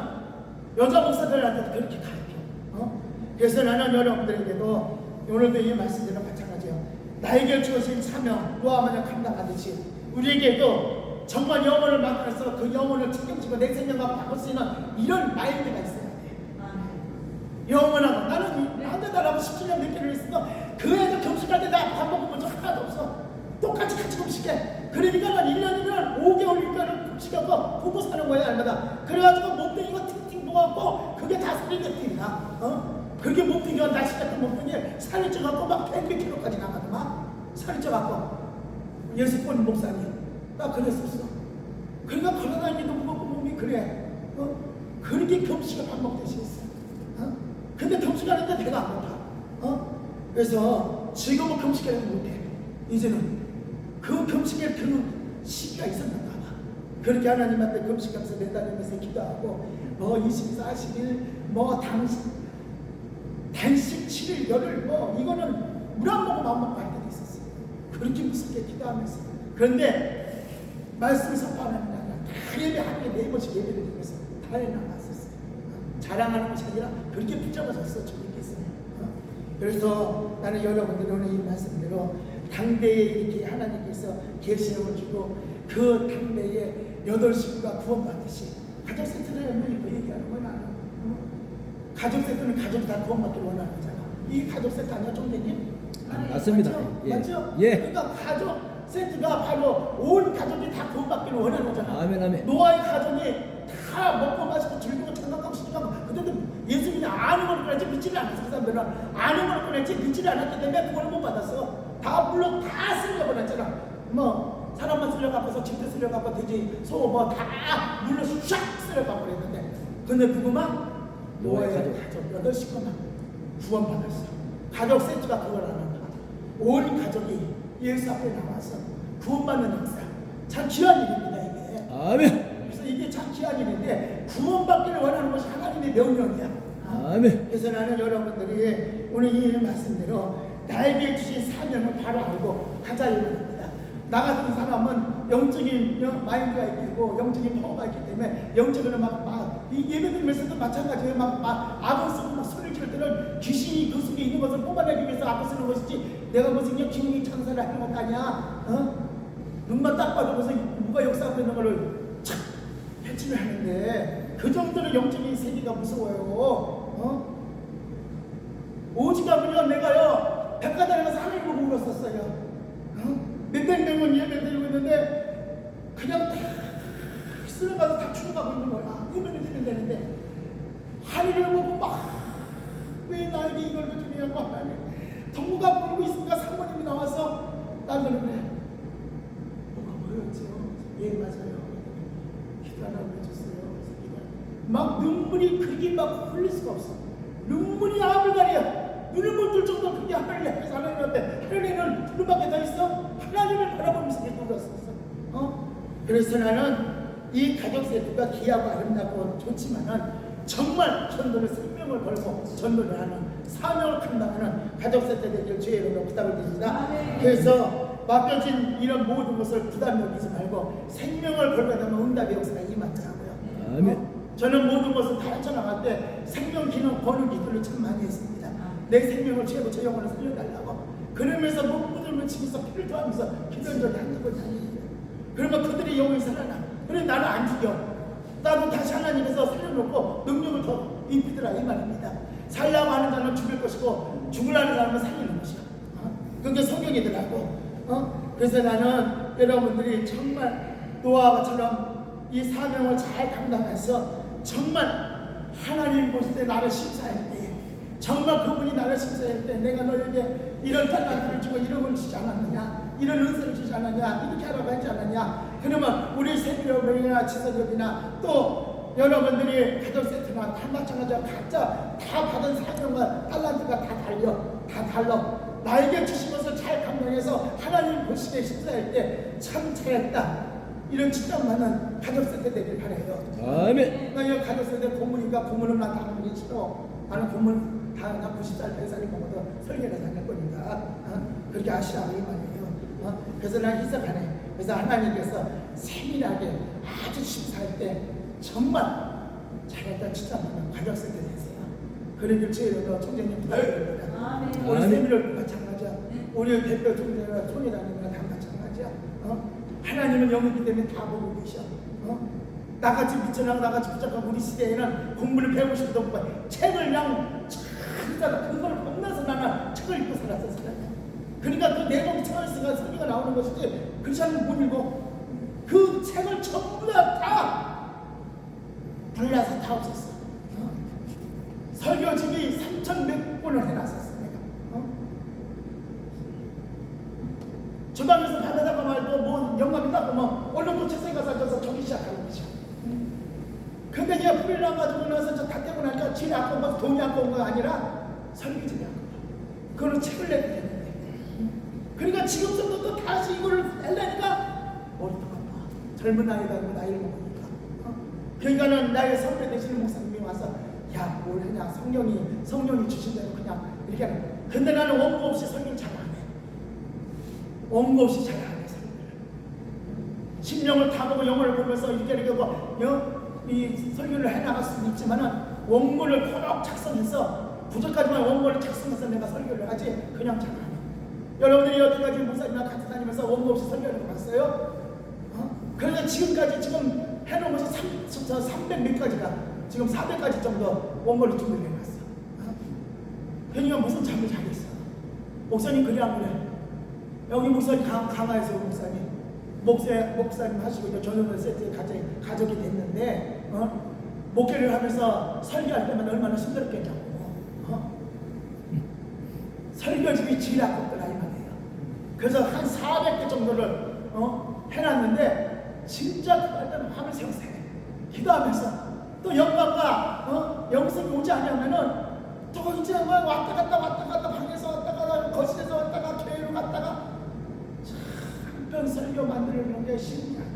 여자 목사들한테도 그렇게 가르쳐. 그래서 나는 여러분들에게도 오늘도 이 말씀대로 마찬가지예요. 나에게 주어진 사명 노아만을 감당하듯이 우리에게도 정말 영혼을 만나서 그 영혼을 책임지고 내 생명과 바꿀 수 있는 이런 마인드가 있어야 돼. 영원하고 나는 한대 달라고 17년 몇개를 했어. 그 애도 금식할 때 나 밥 먹은 적 하나도 없어. 똑같이 같이 금식해. 그러니까 난 1년이면 5개월이니까 금식하고 보고 사는 거야 알마다. 그래가지고 몸뚱이가 팅팅 부어갖고 그게 다 살이 됐더니나. 그렇게 몸뚱이가 날씨 같은 몸뚱이 살이 쪄갖고 막 100kg까지 나가더만. 살이 쪄갖고 6번 목사님 나 그랬었어. 그러니까 걸어다니기도 무겁고 몸이 그래. 그렇게 금식을 밥 먹듯이 했어. 근데 금식하는데 배가 안 고파. 그래서 지금은 금식하지 못해. 이제는 그 금식에 그 시기가 있었나 봐. 그렇게 하나님한테 금식하면서 매달리면서 기도하고 24일 단식 7일 열흘 이거는 물 안 먹고 밥 먹고 할 때도 있었어요. 그렇게 무섭게 기도하면서. 그런데 말씀 선포하는 날 다 예배 하루에 4번씩 예배를 드리면서 다 해나갔었어요. 자랑하는 것이 아니라 그렇게 붙잡아졌어. 저기께서. 그래서 나는 여러분들 오늘 이 말씀대로 당대에 이렇게 하나님께서 계시를 주고 그 당대에 8식구가 구원받듯이 가족 세트를 하면 이거 얘기하는 건 아니야. 가족 세트는 가족이 다 구원받기를 원하는 거잖아. 이 가족 세트 아니야, 총장님? 맞습니다. 맞죠? 예. 맞죠? 예. 그러니까 가족 세트가 바로 온 가족이 다 구원받기를 원하는 거잖아. 아멘, 아멘. 노아의 가족이 다 먹고 마시고 즐기고 장난감 시키고 그때도 예수 그냥 아는 걸 끊었지 믿지를 않았어. 그 사람들은 아는 걸 끊었지 믿지를 않았기 때문에 구원을 못 받았어. 다 물론 다 쓸려버렸잖아. 사람만 쓸려가고서 집도 쓸려가고 돼지 소 다 물로 샥 쓸려가 버렸는데 근데 누구만? 노아의 가족 8식구만 구원받았어. 가족 세트가 그걸 안 한다. 온 가족이 예수 앞에 나와서 구원받는 역사. 참 귀한 일입니다 이게. 아멘. 그래서 이게 참 귀한 일인데 구원받기를 원하는 것이 하나님의 명령이야. 아멘. 그래서 나는 여러분들이 오늘 이 말씀대로 나에게 주신 사명을 바로 알고 가자 이 말입니다. 나 같은 사람은 영적인 마인드가 있고 영적인 파워가 있기 때문에 영적으로 이 예배드리면서도 마찬가지예요. 악을 쓰고 막 소리를 지를 때는 귀신이 그 속에 있는 것을 뽑아내기 위해서 악을 쓰는 것이지 내가 무슨 기운이 창사를 하는 것도 아니야. 눈만 딱 봐도 무슨 누가 역사하고 있는 거를 착 해치를 하는데 그 정도로 영적인 세계가 무서워요. 오직하면요 내가요 백화점에 가서 하나님 보고 울었었어요. 몇백 명은 예배 드리고 있는데 그냥 다 쓸어가서 다 죽어가고 있는 거야. 예배를 드리면 되는데 하늘을 보고 막 왜 나에게 이걸 주냐고 하나님 동무가 부르고 있으니까 사모님이 나와서 나를 그래 뭐가 보였죠? 예 맞아요. 기도 하나 해줬어요. 막 눈물이 그게 막 흘릴 수가 없어. 눈물이 앞을 가려. 눈을 못 뜰 정도로 그게 하나님 앞에서 하나님한테 하나님은 눈밖에 더 있어? 하나님을 바라보면서 이렇게 울었었어. 그래서 나는 이 가족 세트가 귀하고 아름답고 좋지만은 정말 전도를 생명을 걸고 전도를 하는 사명을 감당하는 가족 세트 되길 주의 이름으로 부탁을 드립니다. 그래서 맡겨진 이런 모든 것을 부담 여기지 말고 생명을 걸고 하면 응답의 역사가 임하더라고요. 아멘. 저는 모든 것을 다 헤쳐나갈 때 생명 기능 거는 기도를 참 많이 했습니다. 내 생명을 채우고 저 영혼을 살려달라고. 그러면서 목부들을 치면서 피를 토하면서 기도한 적이 한두 번이 아니에요. 그러면 그들의 영혼이 살아나. 그래 나는 안 죽여. 나도 다시 하나님께서 살려놓고 능력을 더 입히더라 이 말입니다. 살려고 하는 자는 죽일 것이고 죽으려는 사람은 살리는 것이야. 그게 성경이더라고. 그래서 나는 여러분들이 정말 노아처럼 이 사명을 잘 감당해서 정말 하나님 보실 때 나를 심사할 때 정말 그분이 나를 심사할 때 내가 너에게 이런 talent를 주고 이런 걸 주지 않았느냐 이런 은사를 주지 않았냐 이렇게 하라고 하지 않았냐. 그러면 우리 세비력이나 지성력이나 또 여러분들이 가족 세트나 다 마찬가지로 각자 다 받은 사명과 talent가 다 달라. 나에게 주신 것을 잘 감당해서 하나님 보시기에 심사할 때 참 잘했다 이런 칭찬받는 가족 세트 되길 바라요. 아멘. 나 가족 세트 고문이가 고문을 난 당하기 싫어. 나는 고문 나 90살 100살이 먹어도 설계를 다닐 거니까 그렇게 아시라고 이 말이에요. 그래서 난 희석하네. 그래서 하나님께서 세밀하게 아주 심사할 때 정말 잘했다 칭찬받는 가족 세트 되세요. 그러길 주의로 총장님 부탁드립니다. 우리 세밀을 마찬가지야. 우리 대표 총장이나 총회장님이나 다 마찬가지야. 하나님은 영이기 때문에 다 보고 계셔. 나같이 미천하고 나같이 부족한 우리 시대에는 공부를 배우고 싶어도 못 봐. 책을 그냥 그걸 겁나서 나는 책을 읽고 살았어. 그러니까 그 내용 책에서 설교가 나오는 것이지 그렇지 않으면 못 읽어. 그 책을 전부 다 불러서 다 없었어. 설교집이 3,100권을 해놨었어 내가. 주방에서 받아다가 말고 뭐 영감이 나고 뭐 얼른 또 책상에 가서 앉아서 적기 시작하고 불이 나가지고 나서 저 다 떼고 나니까 집에 아까운 거 돈이 아까운 거 아니라 설계질이 아까운 거. 그걸로 책을 내게 됐는데. 그러니까 지금부터 또 다시 이걸 하려니까 머리도 아파. 젊은 나이다 뭐 나이를 먹으니까. 그러니까는 나의 선배 되시는 목사님이 와서 야 뭘 하냐 성령이 주신 대로 그냥 이렇게 하는 거야. 근데 나는 원고 없이 설교를 잘 안 해. 원고 없이 잘 안 해. 심령을 다 보고 영어를 보면서 이렇게 이 설교를 해나갈 수는 있지만은 원고를 코록 작성해서 부족하지만 원고를 작성해서 내가 설교를 하지 그냥 잘 안 해. 여러분들이 여태까지 목사님이랑 같이 다니면서 원고 없이 설교를 봤어요? 그래서 지금까지 지금 해놓은 것이 300 몇 가지가 지금 400가지 정도 원고를 준비를 해놨어. 그러니까 무슨 잠을 자겠어. 목사님 그래 안 그래? 여기 목사님 강화에서 목사님 하시고 이제 전용을 세트에 가족이 됐는데 목회를 하면서 설교할 때만 얼마나 힘들었겠냐고. 설교집이 제일 아깝더라 이 말이에요. 그래서 한 400개 정도를 해놨는데 진짜 그할 때는 밤을 새워서 해. 기도하면서 또 영광과 영성이 오지 않으면은 또 이제 막 왔다 갔다 방에서 왔다 갔다 거실에서 왔다가 교회로 갔다가 한편 설교 만들려는 게 쉬운 게 아니야.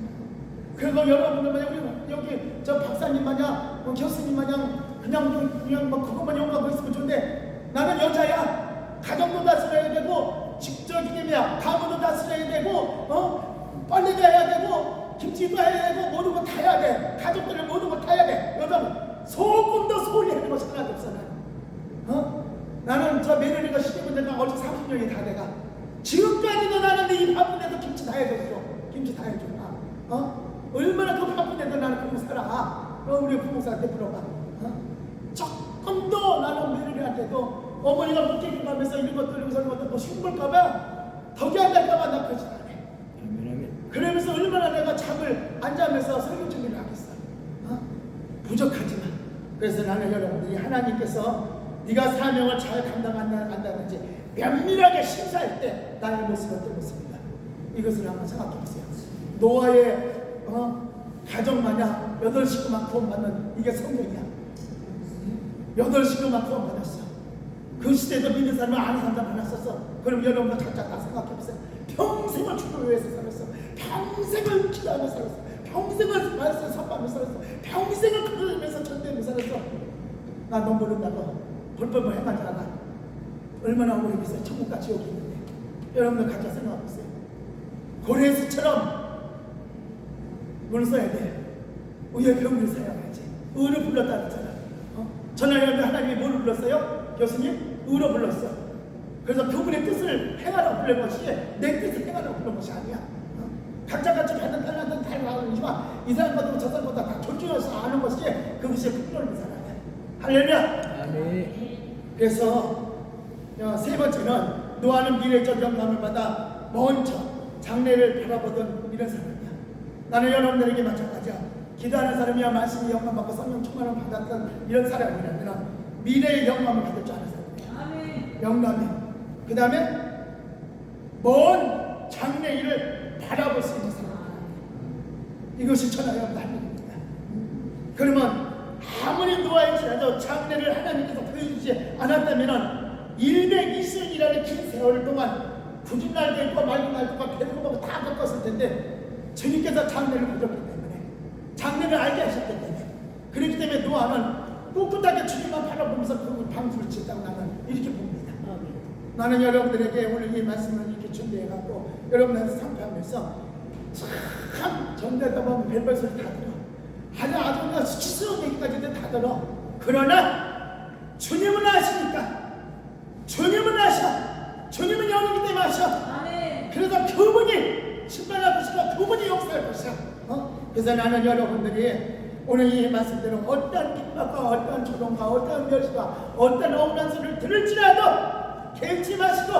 그리고 여러분들 마냥 여기 저 박사님 마냥 교수님 마냥 그냥 뭐 그것만 연구하고 있으면 좋은데 나는 여자야. 가정도 다스려야 되고 직접이야 가문도 다스려야 되고 빨래도 해야 되고 김치도 해야 되고 모든 거 다 해야 돼. 가족들을 모든 거 다 해야 돼. 여자는 소금도 소홀히 하는 것이 하나도 없어. 나는 저 며느리가 시집온 데가 어제 30년이 다 돼가 지금까지도 나는 이 바쁜데도 김치 다 해줬어. 김치 다 해줘. 얼마나 그 바쁜데도 나는 그러고 살아. 우리 부모님한테 물어봐. 조금도 나는 며느리한테도 어머니가 목욕을 가면서 이런 것들 저런 것들 뭐 흉볼까봐 덕이 안 날까봐 나 그러지 않아. 그러면서 얼마나 내가 잠을 안 자면서 설교 준비를 하겠어. 부족하지만 그래서 나는 여러분들이 하나님께서 네가 사명을 잘 감당한다든지 면밀하게 심사할 때 나의 모습은 어떤 모습인가 이것을 한번 생각해 보세요. 노아의 가정 마냥 8식구만 구원받는 이게 성경이야. 8식구만 구원받았어. 그 시대도 믿는 사람은 아는 사람도 많았었어. 그럼 여러분도 각자 다 생각해 보세요. 평생을 주를 위해서 살았어. 평생을 기도하며 살았어. 평생을 말씀 선포하며 살았어. 평생을 그러면서 전대하며 살았어. 나 너 모른다고 불법을 행하지 않아. 얼마나 오래겠어요. 천국과 지옥이 있는데. 여러분들 각자 생각해 보세요. 고레스처럼 뭘 써야 돼? 의의 병을 사용해야지. 의를 불렀다 그랬잖아. 전날 여러분 하나님이 뭘 불렀어요? 교수님? 의로 불렀어. 그래서 그분의 뜻을 행하라고 부른 것이 내 뜻을 행하라고 부른 것이 아니야. 각자 같이 받는 달란트는 다르지만 이 사람보다 저 사람보다 다 존중해서 아는 것이 그것이 풍요로운 사람이야. 할렐루야. 아멘. 그래서 세 번째는 노아는 미래적 영감을 받아 먼저 장래를 바라보던 이런 사람이야. 나는 여러분들에게 마찬가지야. 기도하는 사람이야 말씀이 영감 받고 성령 충만을 받았던 이런 사람이라면 미래의 영감을 받을 줄 아는 사람이야. 영감이. 그 다음에 먼 장래 일을 바라볼 수 있는 사람. 이것이 천하의 하나님입니다. 그러면 아무리 노아일지라도 장래를 하나님께서 보여주지 않았다면 120년이라는 긴 세월 동안 굳은 날도 있고 맑은 날도 있고 배고 먹고 다 겪었을 텐데 주님께서 장래를 보셨기 때문에 장래를 알게 하셨기 때문에 그렇기 때문에 노아는 꿋꿋하게 주님만 바라보면서 그 방주를 짓다고 나는 이렇게 봅니다. 나는 여러분들에게 오늘 이 말씀을 이렇게 준비해갖고 여러분한테 상담하면서 참 정대다 보면 별별 소리 다 들어. 아주 그냥 수치스러운 얘기까지도 다 들어. 그러나 주님은 아시니까 주님은 아셔. 주님은 영이기 때문에 아셔. 그래서 그분이 심판할 것이고 그분이 역사할 것이야. 그래서 나는 여러분들이 오늘 이 말씀대로 어떤 핍박과 어떤 조롱과 어떤 멸시와 어떤 억울한 소리를 들을지라도 개의치 마시고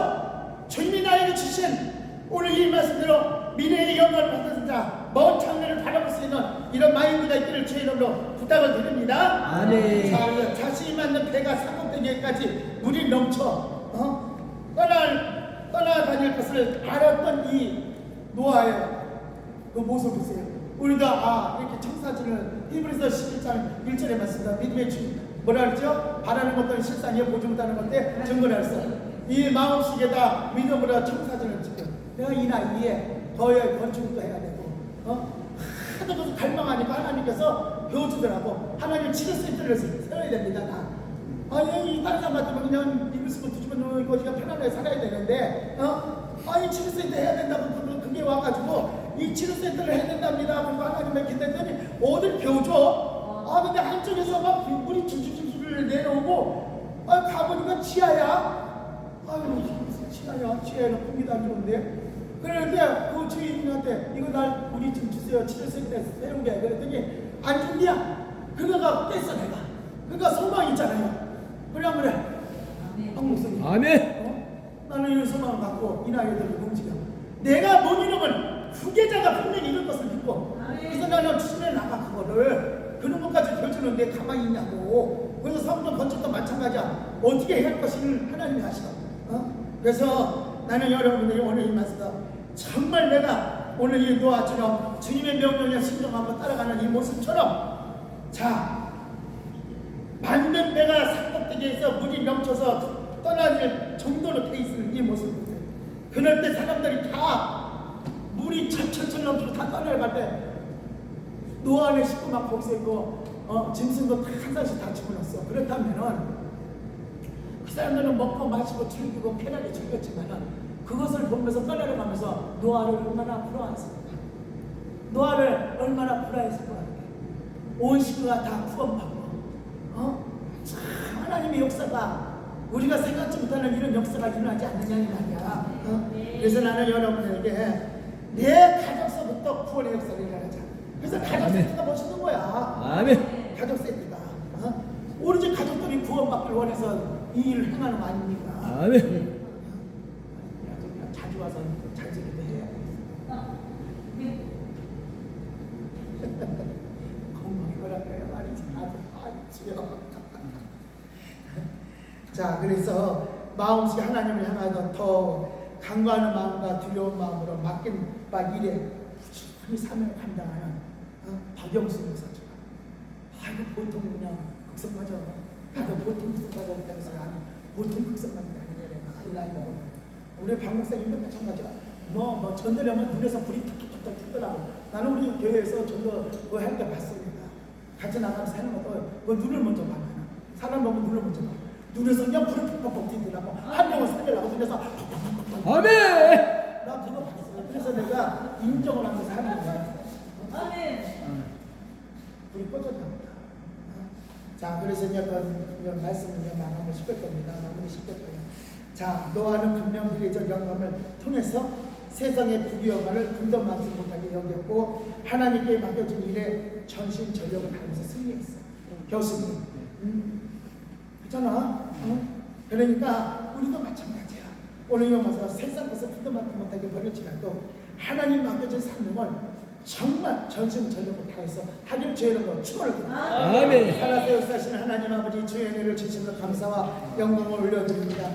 주님이 나에게 주신 오늘 이 말씀대로 미래의 영광을 받는 자, 먼 장래를 바라볼 수 있는 이런 마인드가 있기를 주의 이름으로 부탁을 드립니다. 아멘. 자, 자신이 만든 배가 상급되기까지 물이 넘쳐 떠나다닐 것을 알았던 이 노아의 그 모습을 보세요. 우리가 이렇게 청사진을 히브리서 11장 1절에 말씀입니다. 믿음의 주 뭐라 그랬죠? 바라는 것들은 실상이요 보지 못하는 것들 증거하였어. 이 마음속에다 믿음으로 청사진을 찍고 내가 이 나이에 거의 건축도 해야 되고 하도 그것을 갈망하니까 하나님께서 배워주더라고. 하나님 치료센터를 세워야 됩니다. 아니 다른 사람 같으면 그냥 입을 쓰고 뒤집어 놓는 거지가 편안하게 살아야 되는데 아니 치료센터 해야 된다고 그게 와가지고 이 치료센터를 해야 된답니다. 그리고 하나님의 기대했더니 어딜 배워줘? 근데 한쪽에서 막 물이 줄줄줄줄 내려오고 가보니까 지하야. 무슨 지하에는 공기도 안 좋은데. 그런데 그 주인한테 이거 날 우리 좀 주세요. 치료센터에서 세우게. 그랬더니 안 준비야. 그거가 깼어 내가. 그러니까 소망 있잖아요. 그래 안 그래? 한 목소리. 아멘. 나는 이 소망을 갖고 이 나이에 들고 움직여. 내가 못 이루면 후계자가 분명히 이룰 것을 믿고. 그래서 나는 추진해 나가 그거를. 그런 것까지 펼치는데 가만히 있냐고. 그래서 성도 건축도 마찬가지야. 어떻게 해야 할 것을 하나님이 하시오. 그래서 나는 여러분들이 오늘 이 말씀과 정말 내가 오늘 이 노아처럼 주님의 명령에 순종하고 따라가는 이 모습처럼 자 만든 배가 산꼭대기에서 물이 넘쳐서 떠나질 정도로 돼 있는 이 모습을 그럴 때 사람들이 다 물이 철철철 넘치고 다 떠내려갈 때 노아의 식구만 거기서 있고 짐승도 다 한 살씩 다 집어넣었어. 그렇다면은 그 사람들은 먹고 마시고 즐기고 편하게 즐겼지만은 그것을 보면서 떠내려가면서 노아를 얼마나 부러워했을까. 노아를 얼마나 부러워했을 것 같아. 온 식구가 다 구원받고 참 하나님의 역사가 우리가 생각지 못하는 이런 역사가 일어나지 않느냐는 말이야. 그래서 나는 여러분에게 내 가족서부터 구원의 역사를 일어나자. 그래서 가족 세트가 멋있는 거야. 아멘. 가족 세트가 오로지 가족들이 구원받기를 원해서 이 일을 행하는 거 아닙니까? 아멘. 자주 와서 잘지기도 해야 돼. 건강이 뭐랄까요? 말이지. 자, 그래서 마음속에 하나님을 향하여 더 간과하는 마음과 두려운 마음으로 맡긴 바 일에 부지런히 사명을 감당하는 박영수 목사처럼. 이거 보통 그냥 극성가죠. 나도 보통 극성가죠. 보통 극성가죠. 아니래요. 우리 박 목사님도 마찬가지야. 뭐 전도하면 눈에서 불이 툭툭툭 튀더라고. 나는 우리 교회에서 전도 그거 할 때 봤습니다. 같이 나가면서 하는 것도 그 눈을 먼저 봐. 사람 보면 눈을 먼저 봐. 눈에서 그냥 불이 푹푹 튀더라고. 한 명을 살리려고 눈에서 아멘. 나 그거 봤어. 그래서 내가 인정을 하면서 하는 거야. 아멘. 불이 꺼졌답니다. 자, 그래서 이제 그 말씀을 마무리 시킬 겁니다. 마무리 시킬 거예요. 자, 노아는 분명 미래적 영감을 통해서 세상의 부귀영화를 분도 많지 못하게 여겼고 하나님께 맡겨진 일에 전심전력을 다하면서 승리했어. 교수님. 그렇잖아. 그러니까 우리도 마찬가지야. 오늘 영화에서 세상 것을 분도 많지 못하게 버릴지라도 하나님 맡겨진 사명을 정말 전심전력을 다해서 하길 주의 거 축원을 아멘. 살아서 역사하시는 하나님 아버지 주의 은혜를 주시므로 감사와 영광을 올려드립니다.